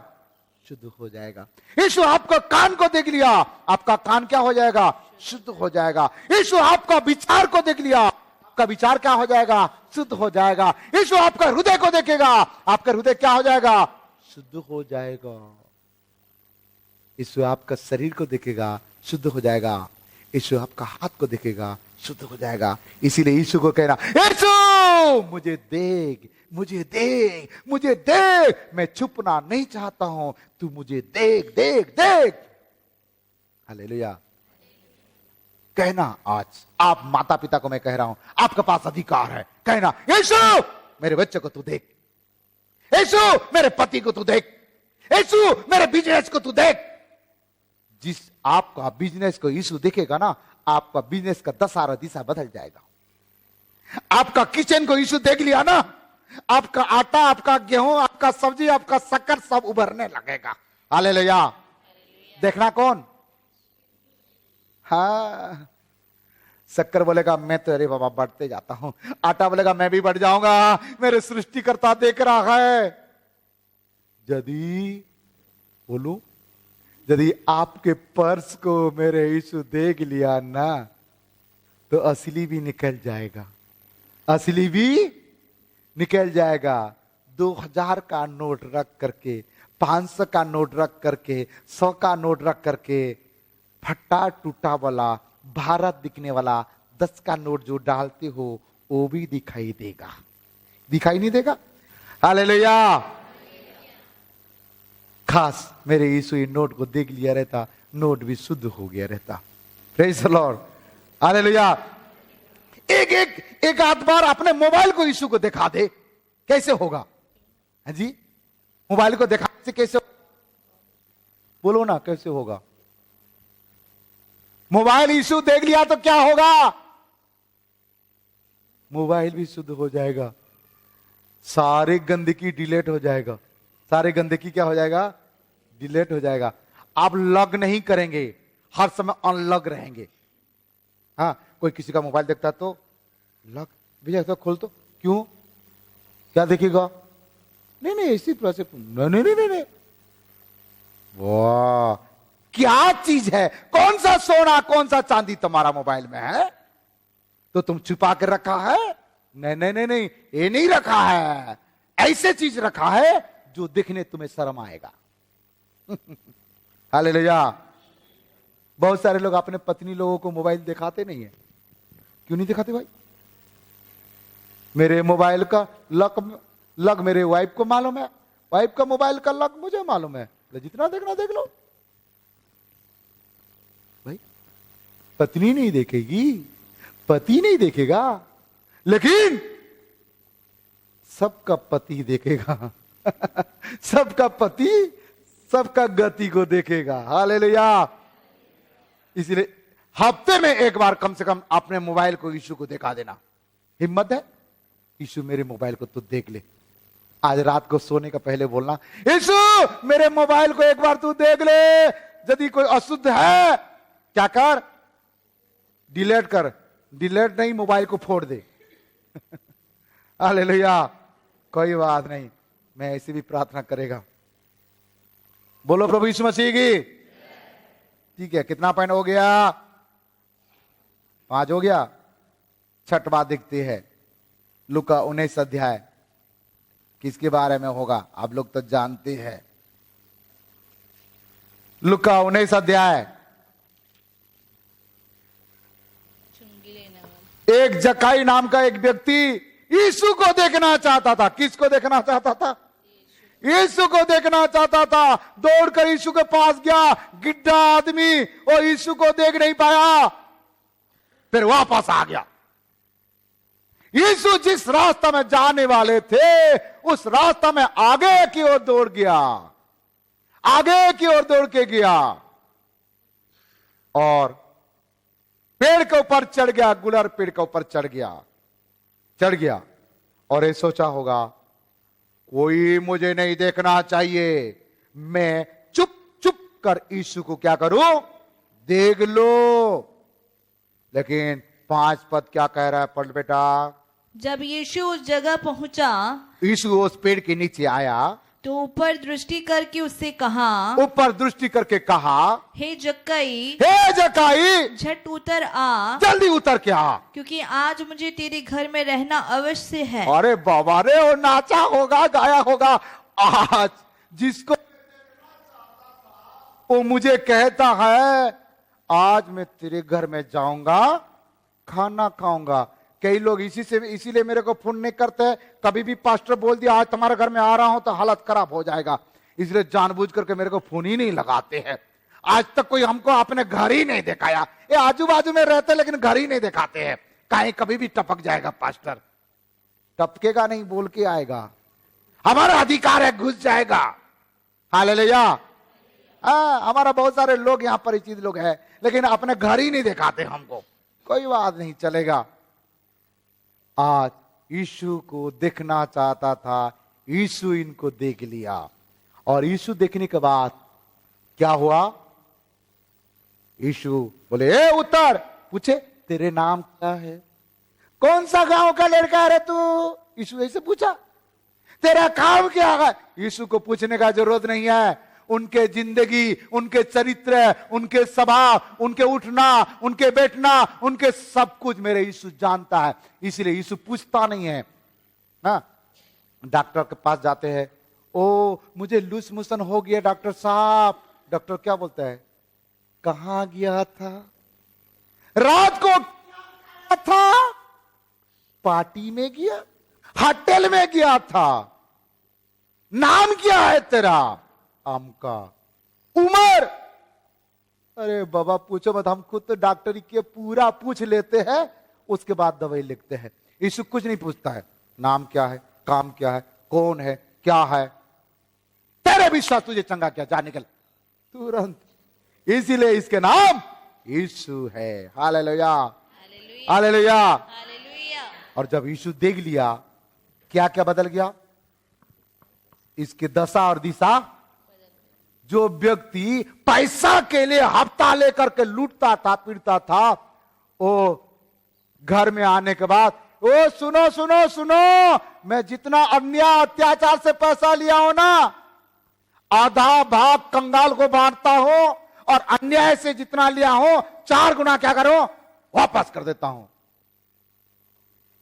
शुद्ध हो जाएगा। यीशु आपका कान को देख लिया, आपका कान क्या हो जाएगा? शुद्ध हो जाएगा। यीशु आपका विचार को देख लिया, आपका विचार क्या हो जाएगा? शुद्ध हो जाएगा। यीशु आपका हृदय को देखेगा, आपका हृदय क्या हो जाएगा? शुद्ध हो जाएगा। यीशु आपका शरीर को देखेगा, शुद्ध हो जाएगा। यीशु आपका हाथ को देखेगा, शुद्ध हो जाएगा। इसीलिए यीशु को कहना, यीशु मुझे देख, मुझे देख, मुझे देख, मैं छुपना नहीं चाहता हूं, तू मुझे देख देख देख। हालेलुया। कहना, आज आप माता पिता को मैं कह रहा हूं, आपके पास अधिकार है कहना, यीशु मेरे बच्चे को तू देख, यीशु मेरे पति को तू देख, यीशु मेरे बिजनेस को तू देख। जिस आपका बिजनेस को यीशु देखेगा ना, आपका बिजनेस का दशा दिशा बदल जाएगा। आपका किचन को यीशु देख लिया ना, आपका आटा, आपका गेहूं, आपका सब्जी, आपका शक्कर सब उभरने लगेगा। हालेलुया। देखना कौन? हाँ, शक्कर बोलेगा मैं तो अरे बाबा बढ़ते जाता हूं, आटा बोलेगा मैं भी बढ़ जाऊंगा, मेरे सृष्टिकर्ता देख रहा है। यदि बोलू, यदि आपके पर्स को मेरे यीशु देख लिया ना, तो असली भी निकल जाएगा, असली भी निकल जाएगा। 2000 का नोट रख करके, 500 का नोट रख करके, 100 का नोट रख करके, फटा टूटा वाला, भारत दिखने वाला 10 का नोट जो डालते हो वो भी दिखाई देगा, दिखाई नहीं देगा? हालेलुया। खास मेरे यीशु नोट को देख लिया रहता, नोट भी शुद्ध हो गया रहता। Praise the Lord. हालेलुया। एक आध बार अपने मोबाइल को यीशु को दिखा दे, कैसे होगा? है जी, मोबाइल को दिखा से कैसे? बोलो ना, कैसे होगा? मोबाइल यीशु देख लिया तो क्या होगा? मोबाइल भी शुद्ध हो जाएगा, सारे गंदगी डिलीट हो जाएगा, सारे गंदगी क्या हो जाएगा? डिलीट हो जाएगा। आप लॉग नहीं करेंगे, हर समय अनलॉग रहेंगे। हाँ, कोई किसी का मोबाइल देखता तो लॉक भैया तो खोल, तो क्यों, क्या देखेगा? नहीं नहीं इसी प्रोसेस, नहीं नहीं नहीं नहीं। वाह, क्या चीज है? कौन सा सोना, कौन सा चांदी तुम्हारा मोबाइल में है तो तुम छुपा कर रखा है? नहीं नहीं नहीं नहीं, ये नहीं रखा है, ऐसे चीज रखा है जो दिखने तुम्हें शर्म आएगा। हालेलुया। बहुत सारे लोग अपने पत्नी लोगों को मोबाइल दिखाते नहीं है। क्यों नहीं दिखाते भाई? मेरे मोबाइल का लॉक मेरे वाइफ को मालूम है, वाइफ का मोबाइल का लॉक मुझे मालूम है, जितना देखना देख लो भाई। पत्नी नहीं देखेगी, पति नहीं देखेगा, लेकिन सबका पति देखेगा। सबका पति सबका गति को देखेगा। हालेलुया। इसलिए हफ्ते में एक बार कम से कम अपने मोबाइल को यीशु को दिखा देना। हिम्मत है? यीशु मेरे मोबाइल को तू देख ले। आज रात को सोने का पहले बोलना, यीशु मेरे मोबाइल को एक बार तू देख ले, यदि कोई अशुद्ध है क्या कर? डिलीट कर। डिलीट नहीं, मोबाइल को फोड़ दे। हालेलुया। कोई बात नहीं, मैं ऐसी भी प्रार्थना करेगा। बोलो प्रभु यीशु मसीह की। ठीक है, कितना पॉइंट हो गया? 5 हो गया। छठ बात दिखती है, लूका 19 अध्याय किसके बारे में होगा? आप लोग तो जानते हैं। लूका 19 अध्याय। एक जक्काई नाम का एक व्यक्ति यीशु को देखना चाहता था। किसको देखना चाहता था? यीशु को देखना चाहता था। दौड़कर यीशु के पास गया, गिड्ढा आदमी, और यीशु को देख नहीं पाया, फिर वापस आ गया। यीशु जिस रास्ता में जाने वाले थे उस रास्ता में आगे की ओर दौड़ गया, आगे की ओर दौड़ के गया और पेड़ के ऊपर चढ़ गया, गुलर पेड़ के ऊपर चढ़ गया और ये सोचा होगा कोई मुझे नहीं देखना चाहिए, मैं चुप चुप कर यीशु को क्या करूं? देख लो। लेकिन 5 पद क्या कह रहा है? पढ़ बेटा। जब यीशु उस जगह पहुंचा, यीशु उस पेड़ के नीचे आया, तो ऊपर दृष्टि करके उससे कहा, ऊपर दृष्टि करके कहा, हे जक्कई, हे जक्कई, झट उतर आ, जल्दी उतर के आ, क्योंकि आज मुझे तेरे घर में रहना अवश्य है। अरे बाबा रे, वो नाचा होगा, गाया होगा। आज जिसको वो मुझे कहता है आज मैं तेरे घर में जाऊंगा, खाना खाऊंगा। कई लोग इसीलिए मेरे को फोन नहीं करते हैं। कभी भी पास्टर बोल दिया आज तुम्हारे घर में आ रहा हूं तो हालत खराब हो जाएगा, इसलिए जानबूझ करके मेरे को फोन ही नहीं लगाते हैं। आज तक कोई हमको अपने घर ही नहीं दिखाया। ये आजू बाजू में रहते लेकिन घर ही नहीं दिखाते हैं। कहीं कभी भी टपक जाएगा पास्टर, टपकेगा नहीं, बोल के आएगा, हमारा अधिकार है, घुस जाएगा। हालेलुया। हमारा बहुत सारे लोग यहाँ परिचित लोग हैं लेकिन अपने घर ही नहीं दिखाते हमको। कोई बात नहीं, चलेगा। आज यीशु को देखना चाहता था, यीशु इनको देख लिया। और यीशु देखने के बाद क्या हुआ? यीशु बोले ए उतर, पूछे तेरे नाम क्या है, कौन सा गांव का लड़का है तू? यीशु ऐसे पूछा, तेरा काम क्या है? यीशु को पूछने का जरूरत नहीं है। उनके जिंदगी, उनके चरित्र, उनके स्वभाव, उनके उठना, उनके बैठना, उनके सब कुछ मेरे यीशु जानता है। इसलिए यीशु पूछता नहीं है ना। डॉक्टर के पास जाते हैं, ओ मुझे लूज मोशन हो गया डॉक्टर साहब। डॉक्टर क्या बोलता है? कहां गया था रात को? क्या था? पार्टी में गया, होटल में गया था। नाम क्या है तेरा? आम का। उम्र? अरे बाबा पूछो मत, हम खुद तो डॉक्टरी के पूरा पूछ लेते हैं, उसके बाद दवाई लिखते हैं। यीशु कुछ नहीं पूछता है। नाम क्या है, काम क्या है, कौन है, क्या है, तेरे विश्वास तुझे चंगा क्या, जा निकल तुरंत। इसीलिए इसके नाम यीशु है। Hallelujah, hallelujah. और जब यीशु देख लिया, क्या क्या बदल गया? इसकी दशा और दिशा। जो व्यक्ति पैसा के लिए हफ्ता लेकर के लूटता था, पीटता था, वो घर में आने के बाद, ओ सुनो सुनो सुनो, मैं जितना अन्याय अत्याचार से पैसा लिया हूं ना, आधा भाग कंगाल को बांटता हूं, और अन्याय से जितना लिया हूं 4 गुना क्या करो, वापस कर देता हूं।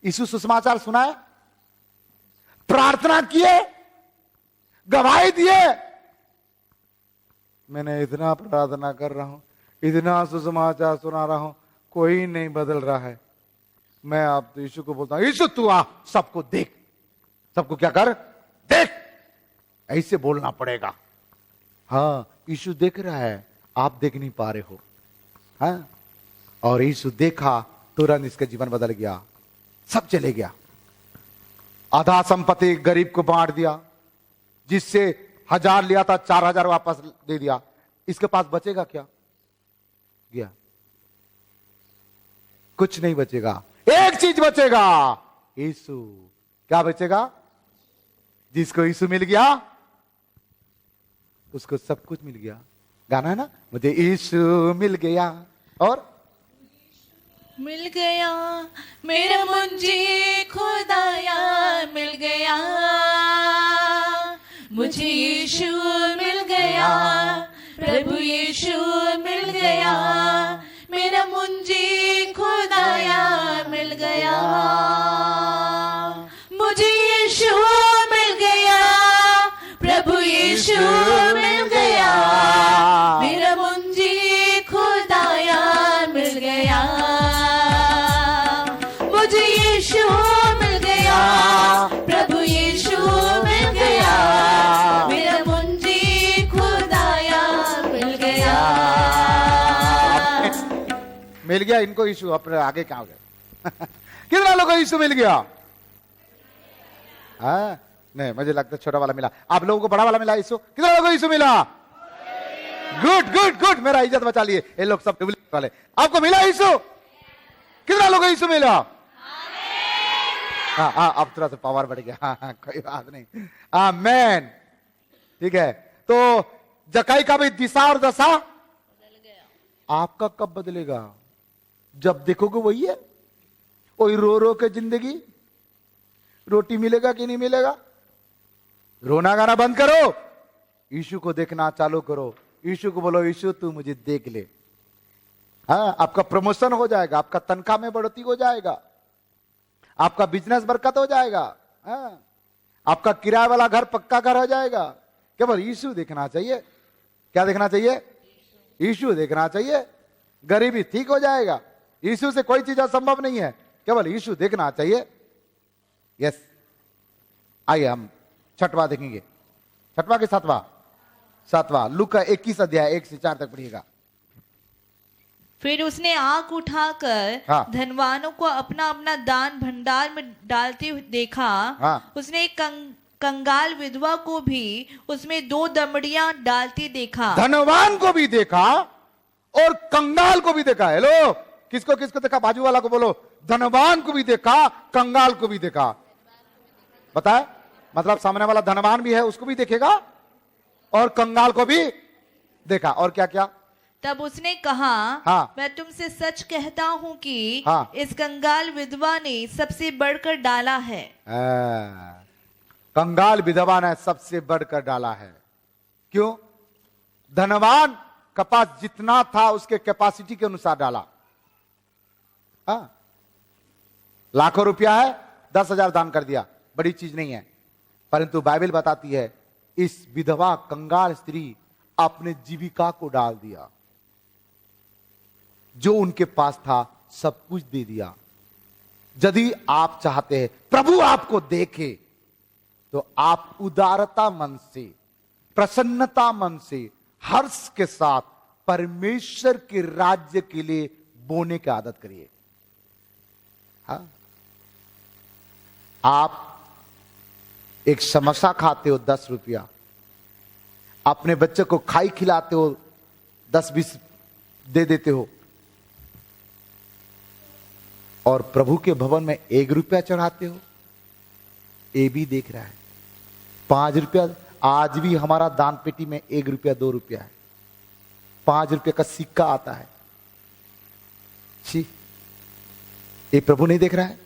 यीशु सुसमाचार सुनाए, प्रार्थना किए, गवाही दिए, मैंने इतना प्रार्थना कर रहा हूं, इतना सुसमाचार सुना रहा हूं, कोई नहीं बदल रहा है। मैं आप तो यीशु को बोलता हूं, यीशु तू आ, सबको देख, सबको क्या कर, देख। ऐसे बोलना पड़ेगा। हाँ, यीशु देख रहा है, आप देख नहीं पा रहे हो। हाँ, और यीशु देखा, तुरंत इसका जीवन बदल गया, सब चले गया। आधा संपत्ति गरीब को बांट दिया, जिससे 1000 लिया था 4000 वापस दे दिया। इसके पास बचेगा क्या? गया, कुछ नहीं बचेगा। एक चीज बचेगा, यीशु। क्या बचेगा? जिसको यीशु मिल गया उसको सब कुछ मिल गया। गाना है ना, मुझे यीशु मिल गया, और मिल गया मेरा मुंजी खुदाया, मिल गया मुझे यीशु, मिल गया प्रभु यीशु, मिल गया मेरा मुंजी खुदाया, मिल गया मुझे यीशु, मिल गया प्रभु यीशु, मिल गया मेरा मुंजी खुदाया, मिल गया मुझे यीशु, मिल गया प्रभु यीशु, मिल गया मेरा मुंजी खुदाया, मिल गया। मिल गया इनको यीशु। अपने आगे क्या हो गया? कितना लोगों को यीशु मिल गया? हाँ, नहीं मुझे लगता है छोटा वाला मिला, आप लोगों को बड़ा वाला मिला यीशु। कितना लोगों को यीशु मिला? गुड गुड गुड, मेरा इज्जत बचा लिए ये लोग सब डुप्लीकेट वाले। आपको मिला यीशु? कितना लोगों को यीशु मिला? हाँ हाँ, अब थोड़ा सा पावर बढ़ गया। हाँ, कोई बात नहीं। आमेन। ठीक है, तो जक्कई का भी दिशा और दशा बदल गया। आपका कब बदलेगा? जब देखोगे वही है, वही रो रो के जिंदगी। रोटी मिलेगा कि नहीं मिलेगा? रोना गाना बंद करो, यीशु को देखना चालू करो। यीशु को बोलो, यीशु तू मुझे देख ले। हाँ, आपका प्रमोशन हो जाएगा, आपका तनख्वाह में बढ़ोतरी हो जाएगा, आपका बिजनेस बरकत हो जाएगा। हाँ, आपका किराए वाला घर पक्का घर हो जाएगा। केवल यीशु देखना चाहिए। क्या देखना चाहिए? यीशु देखना चाहिए। गरीबी ठीक हो जाएगा। यीशु से कोई चीज असंभव नहीं है, केवल यीशु देखना चाहिए। यस, आइए हम छठवां देखेंगे। छठवां के सातवां लूका 21 अध्याय 1 से 4 तक पढ़िएगा। फिर उसने आंख उठाकर हाँ। धनवानों को अपना अपना दान भंडार में डालते हुए देखा। हाँ। उसने एक कंगाल विधवा को भी उसमें 2 दमड़ियां डालते देखा। धनवान को भी देखा और कंगाल को भी देखा। हेलो, किसको किसको देखा? बाजू वाला को बोलो, धनवान को भी देखा, कंगाल को भी देखा। बताए? मतलब सामने वाला धनवान भी है, उसको भी देखेगा और कंगाल को भी देखा। और क्या क्या? तब उसने कहा, हाँ। मैं तुमसे सच कहता हूं कि हाँ। इस कंगाल विधवा ने सबसे बढ़कर डाला है। कंगाल विधवा ने सबसे बढ़कर डाला है। क्यों? धनवान के पास जितना था उसके कैपेसिटी के अनुसार डाला। हाँ, लाखों रुपया है, 10,000 दान कर दिया, बड़ी चीज नहीं है। परंतु बाइबल बताती है इस विधवा कंगाल स्त्री अपने जीविका को डाल दिया, जो उनके पास था सब कुछ दे दिया। यदि आप चाहते हैं प्रभु आपको देखे, तो आप उदारता मन से, प्रसन्नता मन से, हर्ष के साथ परमेश्वर के राज्य के लिए बोने की आदत करिए। हाँ? आप एक समोसा खाते हो 10 रुपया, अपने बच्चे को खाई खिलाते हो 10-20 दे देते हो, और प्रभु के भवन में 1 रुपया चढ़ाते हो। ये भी देख रहा है। 5 रुपया, आज भी हमारा दान पेटी में 1 रुपया 2 रुपया है, 5 रुपये का सिक्का आता है। छी, ये प्रभु नहीं देख रहा है?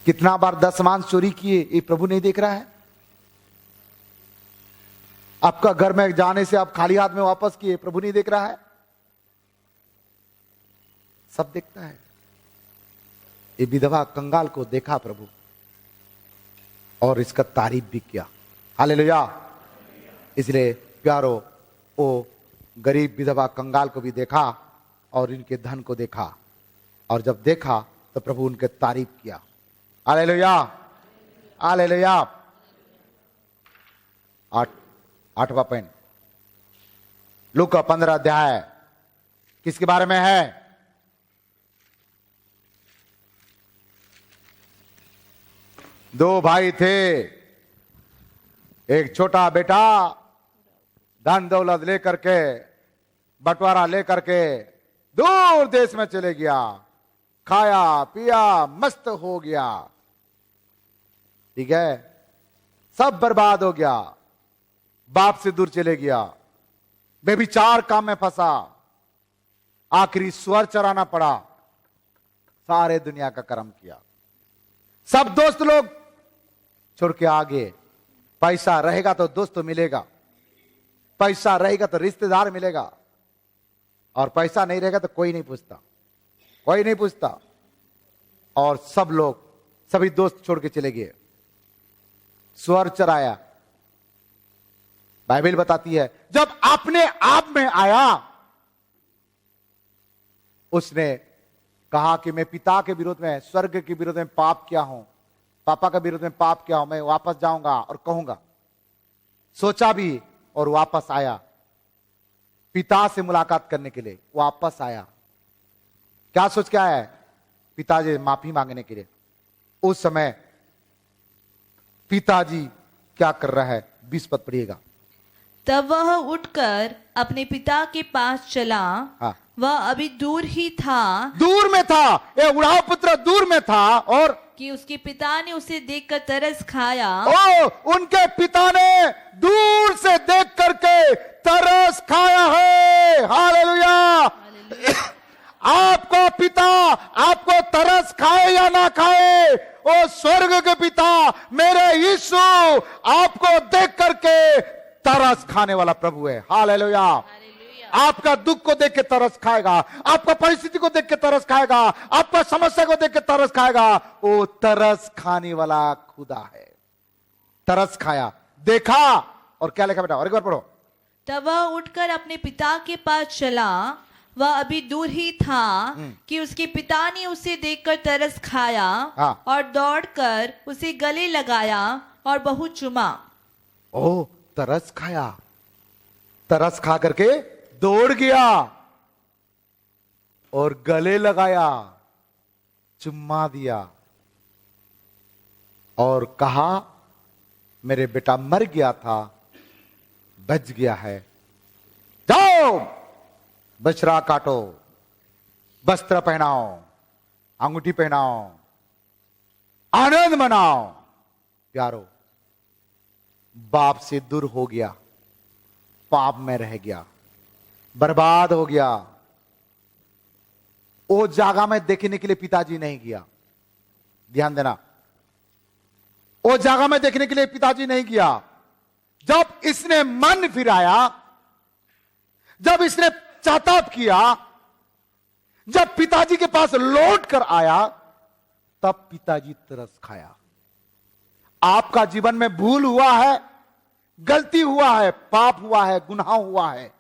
कितना बार 10 मांस चोरी किए, ये प्रभु नहीं देख रहा है? आपका घर में जाने से आप खाली हाथ में वापस किए, प्रभु नहीं देख रहा है? सब देखता है। ये विधवा कंगाल को देखा प्रभु, और इसका तारीफ भी किया। हालेलुया। इसलिए प्यारो, वो गरीब विधवा कंगाल को भी देखा और इनके धन को देखा, और जब देखा तो प्रभु उनके तारीफ किया। Hallelujah, hallelujah. 8वां पॉइंट, लूका 15 अध्याय किसके बारे में है? दो भाई थे। एक छोटा बेटा धन दौलत लेकर के, बंटवारा लेकर के दूर देश में चले गया, खाया पिया मस्त हो गया। ठीक है, सब बर्बाद हो गया, बाप से दूर चले गया, बेविचार काम में फंसा, आखिरी स्वर चराना पड़ा, सारे दुनिया का कर्म किया। सब दोस्त लोग छोड़ के आगे। पैसा रहेगा तो दोस्त मिलेगा, पैसा रहेगा तो रिश्तेदार मिलेगा, और पैसा नहीं रहेगा तो कोई नहीं पूछता, कोई नहीं पूछता। और सब लोग, सभी दोस्त छोड़ के चले गए, स्वर चराया। बाइबल बताती है जब अपने आप में आया, उसने कहा कि मैं पिता के विरोध में, स्वर्ग के विरोध में पाप किया हूं, पापा के विरोध में पाप किया हूं, मैं वापस जाऊंगा और कहूंगा। सोचा भी और वापस आया, पिता से मुलाकात करने के लिए वापस आया। क्या सोच के आया है? पिताजी माफी मांगने के लिए। उस समय पिताजी क्या कर रहा है? 20 पद पढ़िएगा। तब वह उठकर अपने पिता के पास चला। हाँ। वह अभी दूर ही था, दूर में था, ये उड़ाव पुत्र दूर में था, और कि उसके पिता ने उसे देखकर तरस खाया। ओ, उनके पिता ने दूर से देख करके तरस खाया है। हालेलुया। आपका पिता आपको तरस खाए या ना खाए, ओ स्वर्ग के पिता मेरे यीशु आपको देख करके तरस खाने वाला प्रभु है। हालेलुया। आपका दुख को देख के तरस खाएगा, आपका परिस्थिति को देख के तरस खाएगा, आपका समस्या को देख के तरस खाएगा। वो तरस खाने वाला खुदा है। तरस खाया, देखा, और क्या लिखा बेटा, और एक बार पढ़ो। तब वह उठकर अपने पिता के पास चला। वह अभी दूर ही था कि उसके पिता ने उसे देखकर तरस खाया और दौड़कर उसे गले लगाया और बहुत चूमा। ओ, तरस खाया, तरस खा करके दौड़ गया और गले लगाया, चुम्मा दिया और कहा मेरे बेटा मर गया था, बच गया है, जाओ बछड़ा काटो, वस्त्र पहनाओ, अंगूठी पहनाओ, आनंद मनाओ। प्यारो, बाप से दूर हो गया, पाप में रह गया, बर्बाद हो गया। वो जगह में देखने के लिए पिताजी नहीं गया, ध्यान देना, वो जगह में देखने के लिए पिताजी नहीं गया। जब इसने मन फिराया, जब इसने पश्चाताप किया, जब पिताजी के पास लौट कर आया, तब पिताजी तरस खाया। आपका जीवन में भूल हुआ है, गलती हुआ है, पाप हुआ है, गुनाह हुआ है,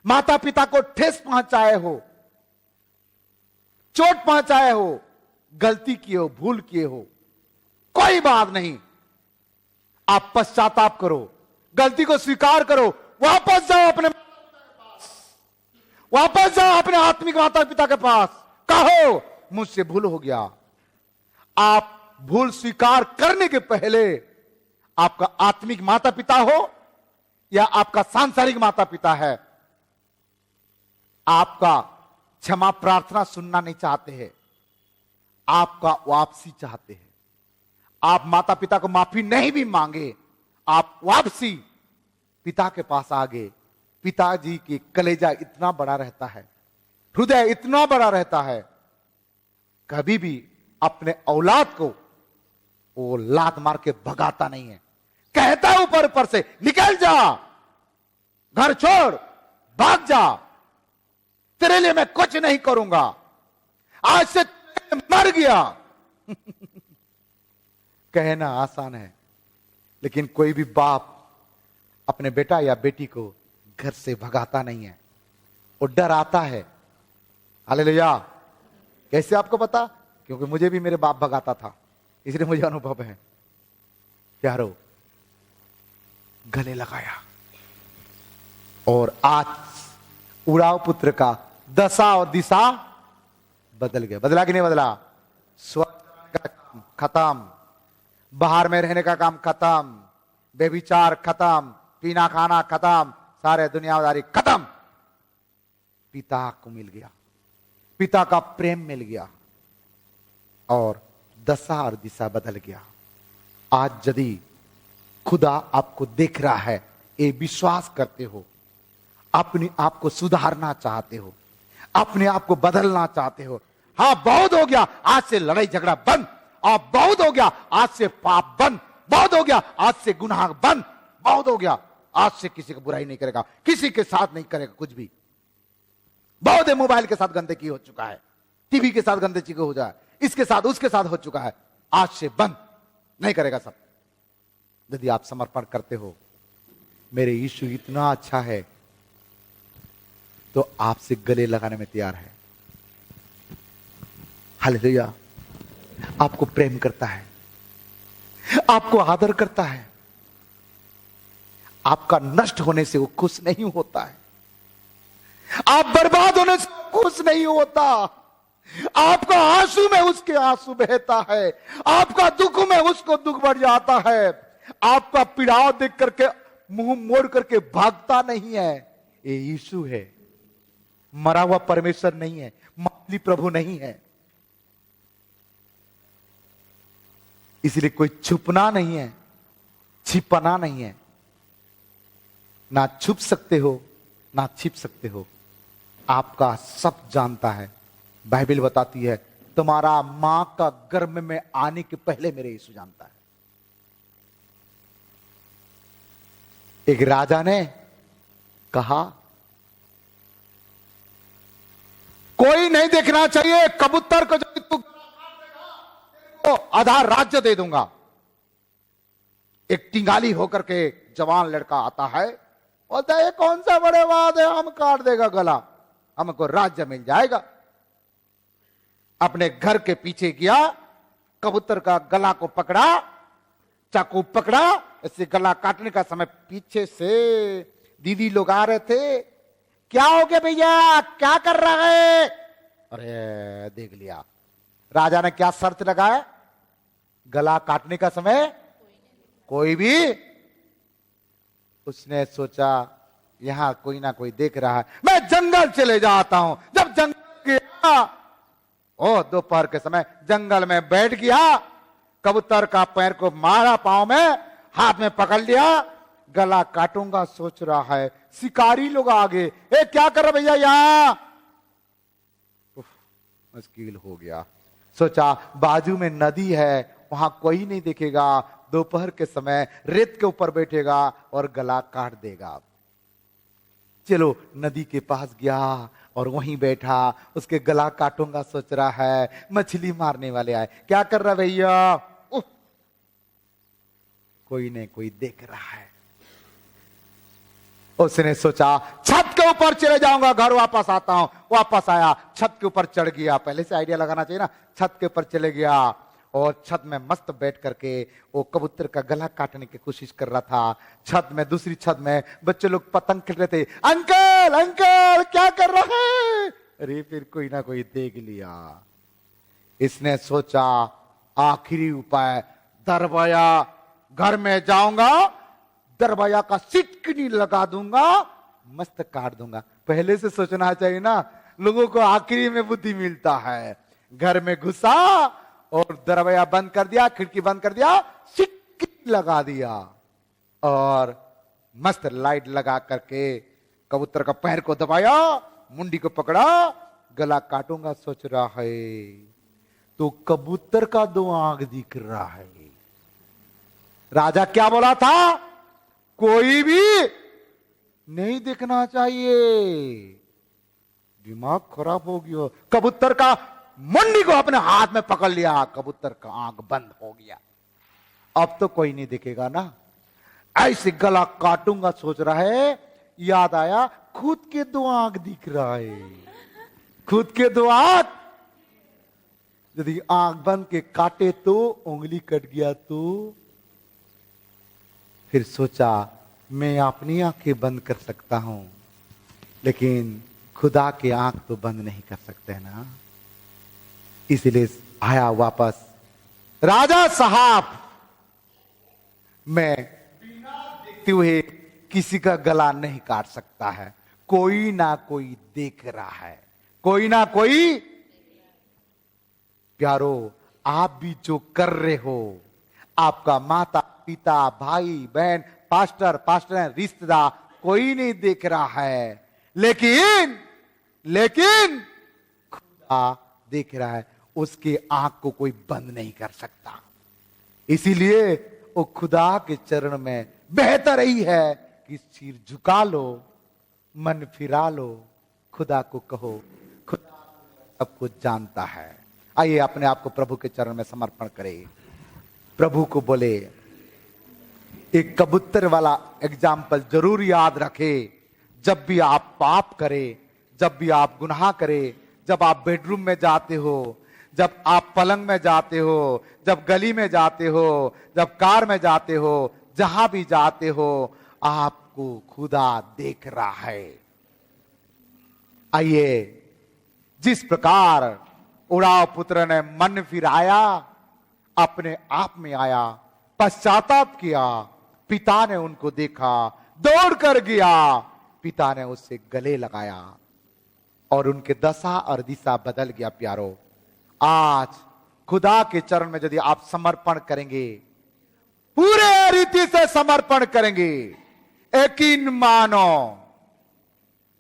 माता पिता को ठेस पहुंचाए हो, चोट पहुंचाए हो, गलती किए हो, भूल किए हो, कोई बात नहीं। आप पश्चाताप करो, गलती को स्वीकार करो, वापस जाओ अपने पास, वापस जाओ अपने आत्मिक माता पिता के पास, कहो मुझसे भूल हो गया। आप भूल स्वीकार करने के पहले आपका आत्मिक माता पिता हो या आपका सांसारिक माता पिता है, आपका क्षमा प्रार्थना सुनना नहीं चाहते हैं, आपका वापसी चाहते हैं। आप माता पिता को माफी नहीं भी मांगे, आप वापसी पिता के पास आ गए। पिताजी की कलेजा इतना बड़ा रहता है, हृदय इतना बड़ा रहता है, कभी भी अपने औलाद को वो लात मार के भगाता नहीं है। कहता है ऊपर ऊपर से निकल जा, घर छोड़, भाग जा, तेरे लिए मैं कुछ नहीं करूंगा, आज से मर गया। कहना आसान है, लेकिन कोई भी बाप अपने बेटा या बेटी को घर से भगाता नहीं है, वो डर आता है। हालेलुया। कैसे आपको पता? क्योंकि मुझे भी मेरे बाप भगाता था, इसलिए मुझे अनुभव है। प्यारो, गले लगाया और आज उड़ाव पुत्र का दशा और दिशा बदल गया। बदला कि नहीं बदला? स्वर्ग का काम खत्म, बाहर में रहने का काम खत्म, बेविचार खत्म, पीना खाना खत्म, सारे दुनियादारी खत्म। पिता को मिल गया, पिता का प्रेम मिल गया और दशा और दिशा बदल गया। आज यदि खुदा आपको देख रहा है, ये विश्वास करते हो, अपने आप को सुधारना चाहते हो, अपने आप को बदलना चाहते हो, हाँ बहुत हो गया, आज से लड़ाई झगड़ा बंद, आप बहुत हो गया, आज से पाप बंद, बहुत हो गया, आज से गुनाह बंद, बहुत हो गया, आज से किसी को बुराई नहीं करेगा, किसी के साथ नहीं करेगा कुछ भी, बहुत है, मोबाइल के साथ गंदगी हो चुका है, टीवी के साथ गंदगी हो जाए, इसके साथ उसके साथ हो चुका है, आज से बंद नहीं करेगा सब। यदि आप समर्पण करते हो, मेरे यीशु इतना अच्छा है, तो आपसे गले लगाने में तैयार है। हालेलुया। आपको प्रेम करता है, आपको आदर करता है, आपका नष्ट होने से वो खुश नहीं होता है, आप बर्बाद होने से खुश नहीं होता, आपका आंसू में उसके आंसू बहता है, आपका दुख में उसको दुख बढ़ जाता है, आपका पीड़ाव देख करके मुंह मोड़ करके भागता नहीं है। ये यीशु है, मरा हुआ परमेश्वर नहीं है, मामूली प्रभु नहीं है। इसलिए कोई छुपना नहीं है, छिपना नहीं है, ना छुप सकते हो ना छिप सकते हो, आपका सब जानता है, बाइबल बताती है तुम्हारा मां का गर्भ में आने के पहले मेरे यीशु जानता है। एक राजा ने कहा कोई नहीं देखना चाहिए, कबूतर को जो तू तो आधा राज्य दे दूंगा। एक टिंगाली होकर के जवान लड़का आता है, बोलता है ये कौन सा बड़े बात है, हम काट देगा गला, हमको राज्य मिल जाएगा। अपने घर के पीछे गया, कबूतर का गला को पकड़ा, चाकू पकड़ा, इससे गला काटने का समय पीछे से दीदी लोग आ रहे थे। क्या हो गया भैया, क्या कर रहा है? अरे देख लिया, राजा ने क्या शर्त लगाया, गला काटने का समय कोई भी। उसने सोचा यहां कोई ना कोई देख रहा है, मैं जंगल चले जाता हूं। जब जंगल गया, ओ दोपहर के समय जंगल में बैठ गया, कबूतर का पैर को मारा पांव में, हाथ में पकड़ लिया, गला काटूंगा सोच रहा है। शिकारी लोग आगे, ए क्या कर रहा भैया यहां? मुश्किल हो गया। सोचा बाजू में नदी है, वहां कोई नहीं देखेगा, दोपहर के समय रेत के ऊपर बैठेगा और गला काट देगा। चलो नदी के पास गया और वहीं बैठा, उसके गला काटूंगा सोच रहा है। मछली मारने वाले आए, क्या कर रहा भैया? कोई नहीं कोई देख रहा है। उसने सोचा छत के ऊपर चले जाऊंगा, घर वापस आता हूं। वापस आया, छत के ऊपर चढ़ गया। पहले से आइडिया लगाना चाहिए ना। छत के ऊपर चले गया और छत में मस्त बैठ करके वो कबूतर का गला काटने की कोशिश कर रहा था। छत में, दूसरी छत में बच्चे लोग पतंग खेल रहे थे। अंकल अंकल क्या कर रहा है? अरे फिर कोई ना कोई देख लिया। इसने सोचा आखिरी उपाय, दरवाजा, घर में जाऊंगा, दरवाजा का सिटकनी लगा दूंगा, मस्त काट दूंगा। पहले से सोचना चाहिए ना, लोगों को आखिरी में बुद्धि मिलता है। घर में घुसा और दरवाजा बंद कर दिया, खिड़की बंद कर दिया, सिटकनी लगा दिया और मस्त लाइट लगा करके कबूतर का पैर को दबाया, मुंडी को पकड़ा, गला काटूंगा सोच रहा है। तो कबूतर का 2 आंख दिख रहा है। राजा क्या बोला था? कोई भी नहीं देखना चाहिए। दिमाग खराब हो गया। कबूतर का मुंडी को अपने हाथ में पकड़ लिया, कबूतर का आंख बंद हो गया। अब तो कोई नहीं दिखेगा ना, ऐसे गला काटूंगा सोच रहा है। याद आया खुद के 2 आंख दिख रहा है। खुद के 2 आंख, यदि आंख बंद के काटे तो उंगली कट गया तो। फिर सोचा मैं अपनी आंखें बंद कर सकता हूं, लेकिन खुदा के आंख तो बंद नहीं कर सकते ना। इसलिए आया वापस। राजा साहब, मैं बिना देखते हुए किसी का गला नहीं काट सकता है। कोई ना कोई देख रहा है, कोई ना कोई। प्यारो, आप भी जो कर रहे हो, आपका माता पिता, भाई बहन, पास्टर, रिश्तेदार, कोई नहीं देख रहा है, लेकिन खुदा देख रहा है। उसके आंख को कोई बंद नहीं कर सकता। इसीलिए वो खुदा के चरण में बेहतर ही है कि सिर झुका लो, मन फिरा लो, खुदा को कहो, खुदा सब कुछ जानता है। आइए अपने आप को प्रभु के चरण में समर्पण करें। प्रभु को बोले, एक कबूतर वाला एग्जाम्पल जरूर याद रखें। जब भी आप पाप करें, जब भी आप गुनाह करें, जब आप बेडरूम में जाते हो, जब आप पलंग में जाते हो, जब गली में जाते हो, जब कार में जाते हो, जहां भी जाते हो, आपको खुदा देख रहा है। आइए, जिस प्रकार उड़ाव पुत्र ने मन फिराया, अपने आप में आया, पश्चाताप किया, पिता ने उनको देखा, दौड़ कर गया, पिता ने उससे गले लगाया और उनके दशा और दिशा बदल गया। प्यारो, आज खुदा के चरण में यदि आप समर्पण करेंगे, पूरे रीति से समर्पण करेंगे, यकीन मानो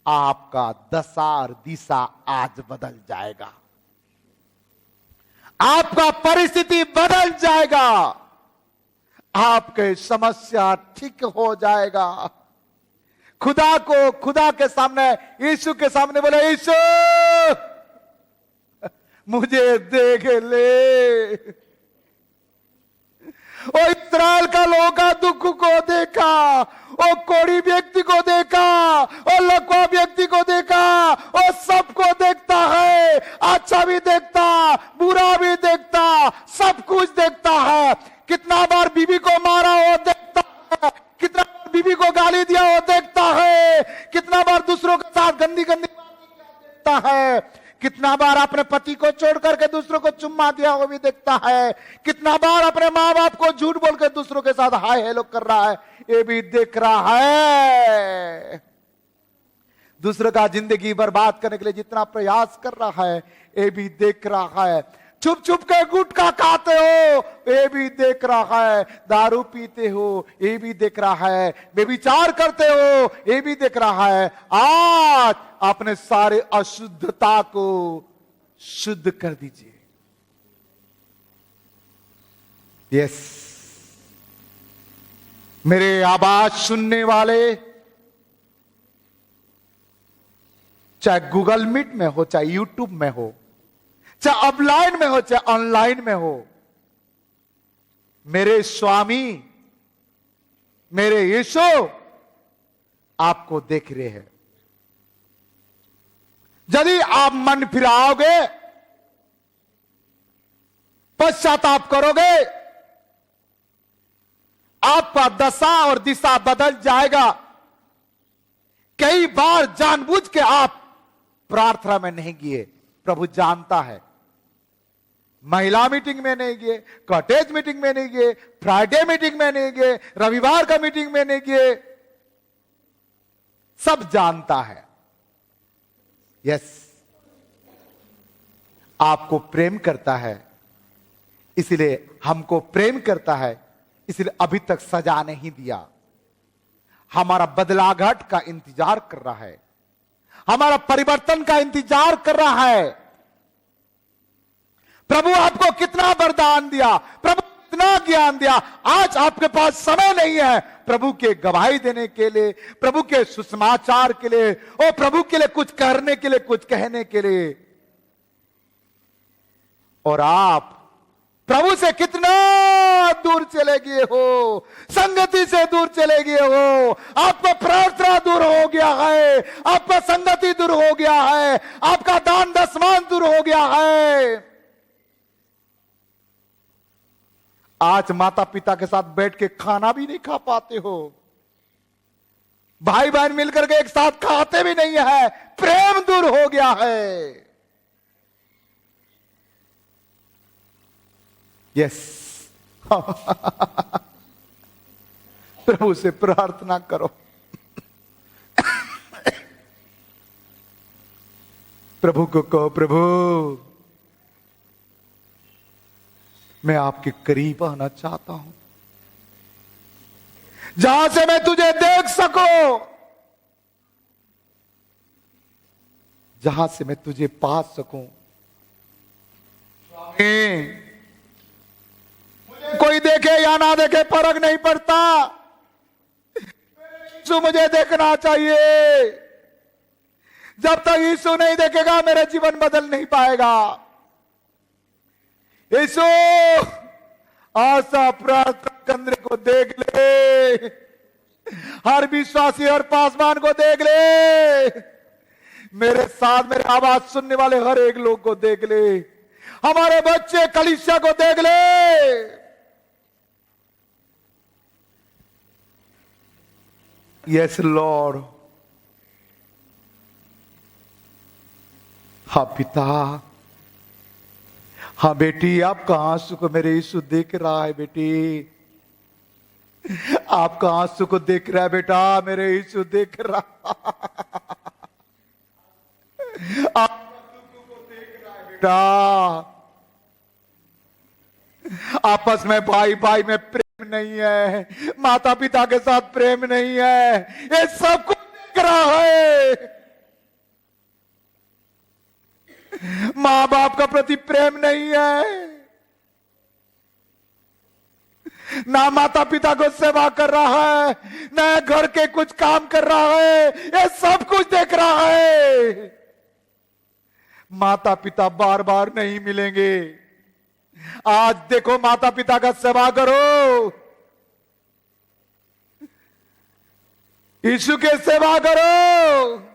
आपका दशा और दिशा आज बदल जाएगा। आपका परिस्थिति बदल जाएगा, आपके समस्या ठीक हो जाएगा। खुदा के सामने, यीशु के सामने बोले, यीशु मुझे देख ले। ओ इस्राएल का लोगों का दुख को देखा, ओ कोढ़ी व्यक्ति को देखा, ओ लकवा व्यक्ति को देखा, ओ सबको देखता है, अच्छा भी देखता, बुरा भी देखता, सब कुछ देखता है। कितना बार बीवी को मारा वो देखता है, कितना बार बीवी को गाली दिया वो देखता है, कितना बार दूसरों के साथ गंदी गंदी बातें किया देखता है, कितना बार अपने पति को छोड़ करके दूसरों को चुम्मा दिया वो भी देखता है, कितना बार अपने माँ बाप को झूठ बोलकर दूसरों के साथ हाय हेलो कर रहा है, ये भी देख रहा है। दूसरों का जिंदगी बर्बाद करने के लिए जितना प्रयास कर रहा है ये भी देख रहा है। छुप छुप के गुटखा खाते हो ये भी देख रहा है, दारू पीते हो ये भी देख रहा है, व्यभिचार करते हो ये भी देख रहा है। आज अपने सारे अशुद्धता को शुद्ध कर दीजिए। यस, मेरे आवाज सुनने वाले, चाहे गूगल मीट में हो, चाहे यूट्यूब में हो, चाहे ऑफलाइन में हो, चाहे ऑनलाइन में हो, मेरे स्वामी, मेरे यीशु आपको देख रहे हैं। यदि आप मन फिराओगे, पश्चाताप करोगे, आपका दशा और दिशा बदल जाएगा। कई बार जानबूझ के आप प्रार्थना में नहीं गए, प्रभु जानता है। महिला मीटिंग में नहीं गए, कॉटेज मीटिंग में नहीं गए, फ्राइडे मीटिंग में नहीं गए, रविवार का मीटिंग में नहीं गए, सब जानता है। यस, आपको प्रेम करता है, इसलिए हमको प्रेम करता है, इसलिए अभी तक सजा नहीं दिया। हमारा बदलाघाट का इंतजार कर रहा है, हमारा परिवर्तन का इंतजार कर रहा है। प्रभु आपको कितना वरदान दिया, प्रभु कितना ज्ञान दिया। आज आपके पास समय नहीं है प्रभु के गवाही देने के लिए, प्रभु के सुसमाचार के लिए, और प्रभु के लिए कुछ करने के लिए, कुछ कहने के लिए। और आप प्रभु से कितना दूर चले गए हो, संगति से दूर चले गए हो। आपका प्रार्थना दूर हो गया है, आपका संगति दूर हो गया है, आपका दान दशमान दूर हो गया है। आज माता पिता के साथ बैठ के खाना भी नहीं खा पाते हो, भाई बहन मिलकर के एक साथ खाते भी नहीं है, प्रेम दूर हो गया है। यस, प्रभु से प्रार्थना करो। प्रभु को कहो, प्रभु मैं आपके करीब आना चाहता हूं, जहां से मैं तुझे देख सकूं, जहां से मैं तुझे पा सकूं। कोई देखे या ना देखे फर्क नहीं पड़ता, यीशु मुझे देखना चाहिए। जब तक यीशु नहीं देखेगा मेरा जीवन बदल नहीं पाएगा। यीशु आशा प्रार्थना केंद्र को देख ले, हर विश्वासी हर पासवान को देख ले, मेरे साथ मेरे आवाज सुनने वाले हर एक लोग को देख ले, हमारे बच्चे कलीसिया को देख ले। Yes Lord. हाँ पिता, हाँ बेटी, आपका आंसू को मेरे यीशु देख रहा है। बेटी, आपका आंसू को देख रहा है बेटा, मेरे यीशु देख रहा। आपका दुख को देख रहा है बेटा। आपस में भाई भाई में प्रेम नहीं है, माता पिता के साथ प्रेम नहीं है, ये सब कुछ देख रहा है। मां बाप का प्रति प्रेम नहीं है, ना माता पिता को सेवा कर रहा है, ना घर के कुछ काम कर रहा है, ये सब कुछ देख रहा है। माता पिता बार बार नहीं मिलेंगे। आज देखो, माता पिता का सेवा करो, यीशु के सेवा करो।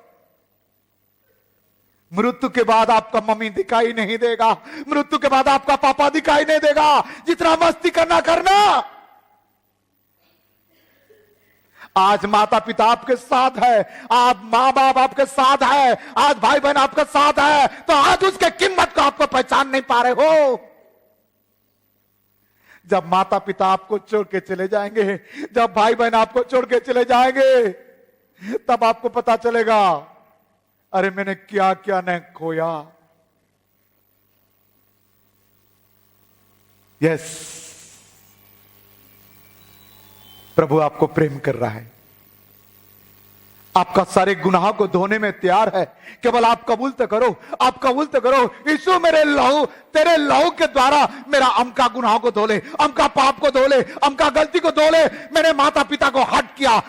मृत्यु के बाद आपका मम्मी दिखाई नहीं देगा, मृत्यु के बाद आपका पापा दिखाई नहीं देगा। जितना मस्ती करना करना। आज माता पिता आपके साथ है, आप माँ बाप आपके साथ है, आज भाई बहन आपके साथ है, तो आज उसके कीमत को आपको पहचान नहीं पा रहे हो। जब माता पिता आपको छोड़ के चले जाएंगे, जब भाई बहन आपको छोड़ के चले जाएंगे, तब आपको पता चलेगा, अरे मैंने क्या क्या न खोया। यस, प्रभु आपको प्रेम कर रहा है, आपका सारे गुनाहों को धोने में तैयार है। केवल आप कबूल तो करो, आप कबूल तो करो, यीशु मेरे लहू, तेरे लहू के द्वारा मेरा अमका गुनाहों को धो ले, अमका पाप को धो ले, अमका गलती को धो ले। मैंने माता पिता को हट किया,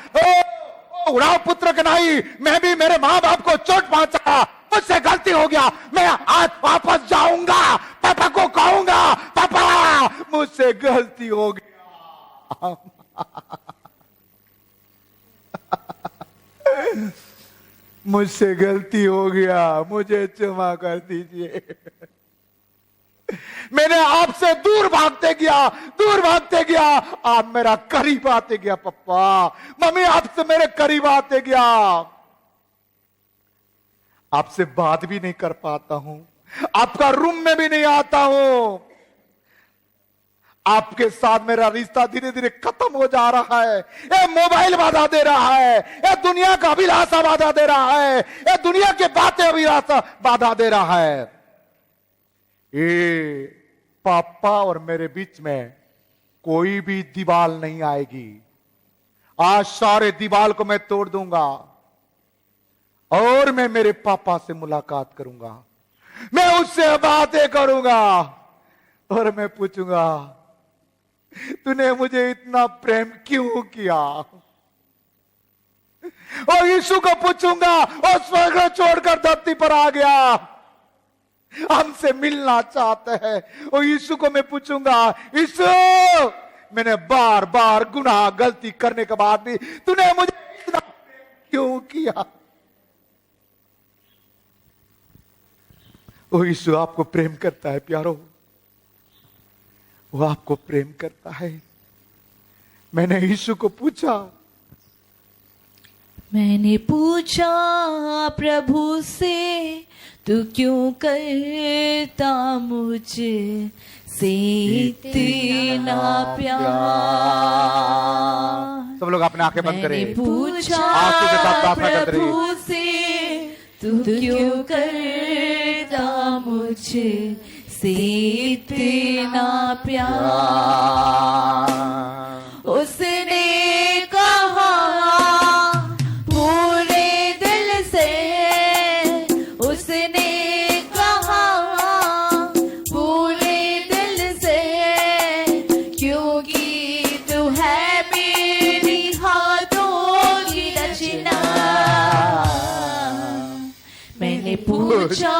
उड़ाव पुत्र के नहीं, मैं भी मेरे माँ बाप को चोट पहुंचा, मुझसे गलती हो गया, मैं आज वापस जाऊंगा, पापा को कहूंगा, पापा मुझसे गलती हो गया, मुझसे गलती हो गया, मुझे क्षमा कर दीजिए। मैंने आपसे दूर भागते गया, दूर भागते गया, आप मेरा करीब आते गया। पप्पा मम्मी आपसे मेरे करीब आते गया, आपसे बात भी नहीं कर पाता हूं, आपका रूम में भी नहीं आता हूं, आपके साथ मेरा रिश्ता धीरे धीरे खत्म हो जा रहा है। ये मोबाइल बाधा दे रहा है, ये दुनिया का अभिलाषा बाधा दे रहा है, ये दुनिया के बातें अभिलाषा बाधा दे रहा है। ये पापा और मेरे बीच में कोई भी दीवार नहीं आएगी। आज सारे दीवार को मैं तोड़ दूंगा और मैं मेरे पापा से मुलाकात करूंगा, मैं उससे बातें करूंगा और मैं पूछूंगा, तूने मुझे इतना प्रेम क्यों किया? और यीशु को पूछूंगा, और स्वर्ग छोड़कर धरती पर आ गया, हमसे मिलना चाहते हैं। और यीशु को मैं पूछूंगा, यीशु मैंने बार बार गुनाह गलती करने के बाद भी तूने मुझे इतना प्रेम क्यों किया? ओ यीशु आपको प्रेम करता है प्यारो, वो आपको प्रेम करता है। मैंने यीशु को पूछा, मैंने पूछा प्रभु से, तू क्यों करता मुझे से इतना प्यार? सब लोग अपने आंखें बंद करें। मैंने पूछा आंसू के साथ प्रार्थना करते रहिए। प्रभु से, तू क्यों करता मुझे से इतना प्यार? उसने कहा पूरे दिल से, उसने कहा पूरे दिल से, क्योंकि तू है मेरी हाथों की रचना। मैंने पूछा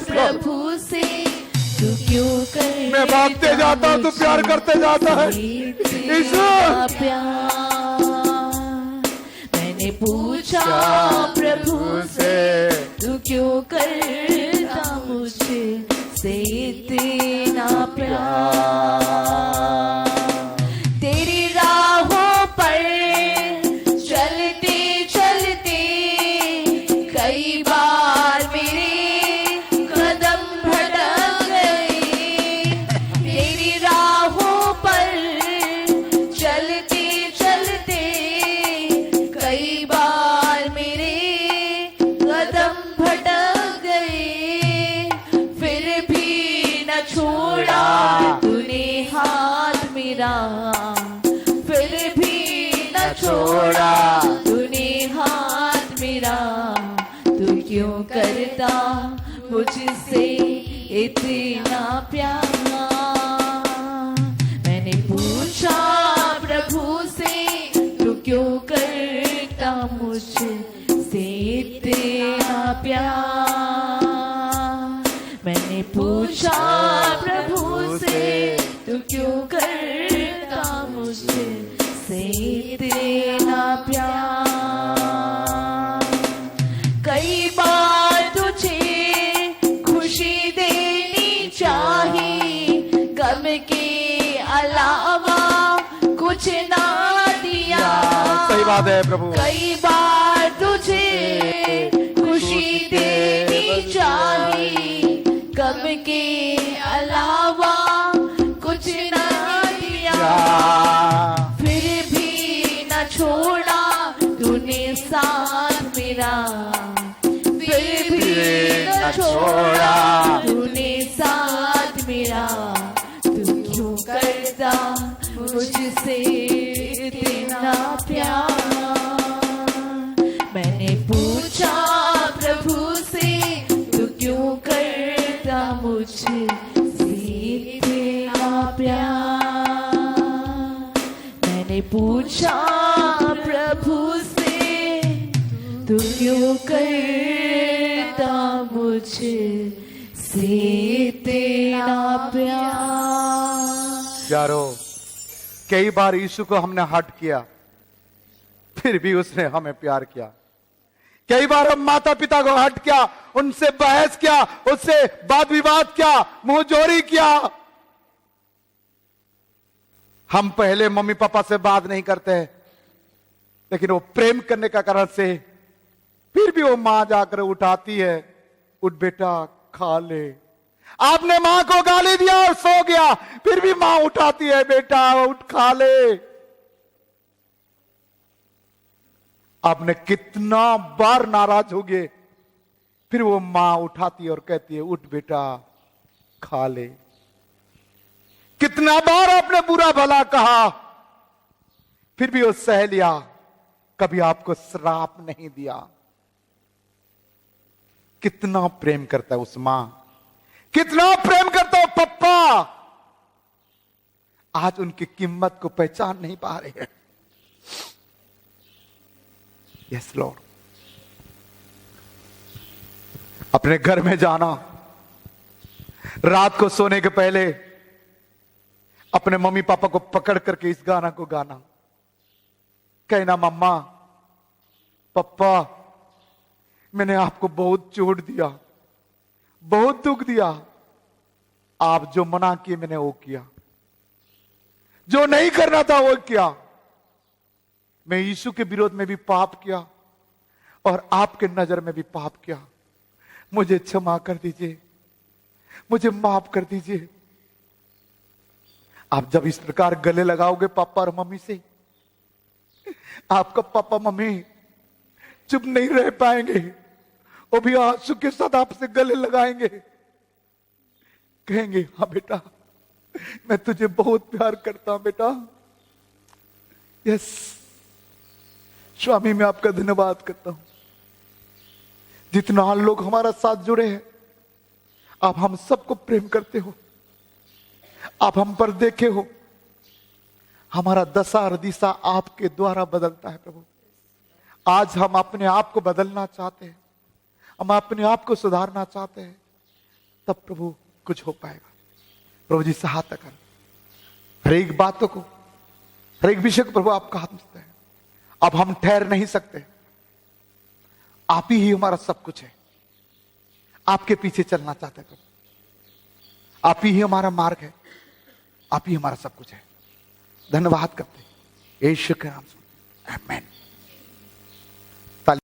प्रभु से, तू क्यों कर, मैं भागते जाता हूं, तू प्यार करते जाता है। मैंने पूछा प्रभु से, तू क्यों करता मुझे से इतना प्यार? तेरी राहों पर चलते चलते कई बार मेरे कदम भटक गए। तेरी राहों पर चलते चलते कई बार मेरे कदम भटक गए, फिर भी न छोड़ा तूने हाथ मेरा, फिर भी न छोड़ा तूने हाथ मेरा। तू क्यों करता मुझसे इतना प्यार? मैंने पूछा मुझसे तेरा प्यार। कई बार तुझे खुशी देनी चाहिए, गम के अलावा कुछ ना दिया। सही बात है प्रभु। कई बार तुझे खुशी देनी चाहिए, गम के अलावा कुछ ना दिया। फिर भी न छोड़ा तूने साथ मेरा, फिर भी न छोड़ा तूने साथ मेरा। तू क्यों करता मुझसे इतना प्यार। मैंने पूछा प्रभु से, तू क्यों करता मुझसे इतना प्यार। मैंने पूछा प्रभु से, तू क्यों करता मुझसे तेरा प्यार। प्यारो, कई बार यीशु को हमने हट किया, फिर भी उसने हमें प्यार किया। कई बार हम माता पिता को हट किया, उनसे बहस किया, उससे वाद विवाद किया, मुंहजोरी किया। हम पहले मम्मी पापा से बात नहीं करते, लेकिन वो प्रेम करने का कारण से फिर भी वो मां जाकर उठाती है, उठ बेटा खा ले। आपने मां को गाली दिया और सो गया, फिर भी मां उठाती है, बेटा उठ खा ले। आपने कितना बार नाराज हो गए, फिर वो मां उठाती है और कहती है, उठ बेटा खा ले। कितना बार आपने बुरा भला कहा, फिर भी वो सह लिया, कभी आपको श्राप नहीं दिया। कितना प्रेम करता है उस मां, कितना प्रेम करता है पप्पा। आज उनकी कीमत को पहचान नहीं पा रहे हैं। Yes Lord. अपने घर में जाना, रात को सोने के पहले अपने मम्मी पापा को पकड़ करके इस गाना को गाना, कहना मम्मा पप्पा मैंने आपको बहुत चोट दिया, बहुत दुख दिया, आप जो मना किए मैंने वो किया, जो नहीं करना था वो किया। मैं यीशु के विरोध में भी पाप किया और आपके नजर में भी पाप किया। मुझे क्षमा कर दीजिए, मुझे माफ कर दीजिए। आप जब इस प्रकार गले लगाओगे पापा और मम्मी से, आपका पापा मम्मी चुप नहीं रह पाएंगे, वो भी आंसू के साथ आपसे गले लगाएंगे, कहेंगे हाँ बेटा मैं तुझे बहुत प्यार करता हूं बेटा। यस स्वामी, मैं आपका धन्यवाद करता हूं। जितना लोग हमारा साथ जुड़े हैं, आप हम सबको प्रेम करते हो, आप हम पर देखे हो। हमारा दशा और दिशा आपके द्वारा बदलता है प्रभु। आज हम अपने आप को बदलना चाहते हैं, हम अपने आप को सुधारना चाहते हैं, तब प्रभु कुछ हो पाएगा। प्रभु जी सहायता कर, हर एक बातों को, हर एक विषय को प्रभु आपका हाथ में है। अब हम ठहर नहीं सकते, आप ही हमारा सब कुछ है। आपके पीछे चलना चाहते हैं प्रभु, आप ही हमारा मार्ग है, आप ही हमारा सब कुछ है। धन्यवाद करते यीशु के नाम से, आमीन।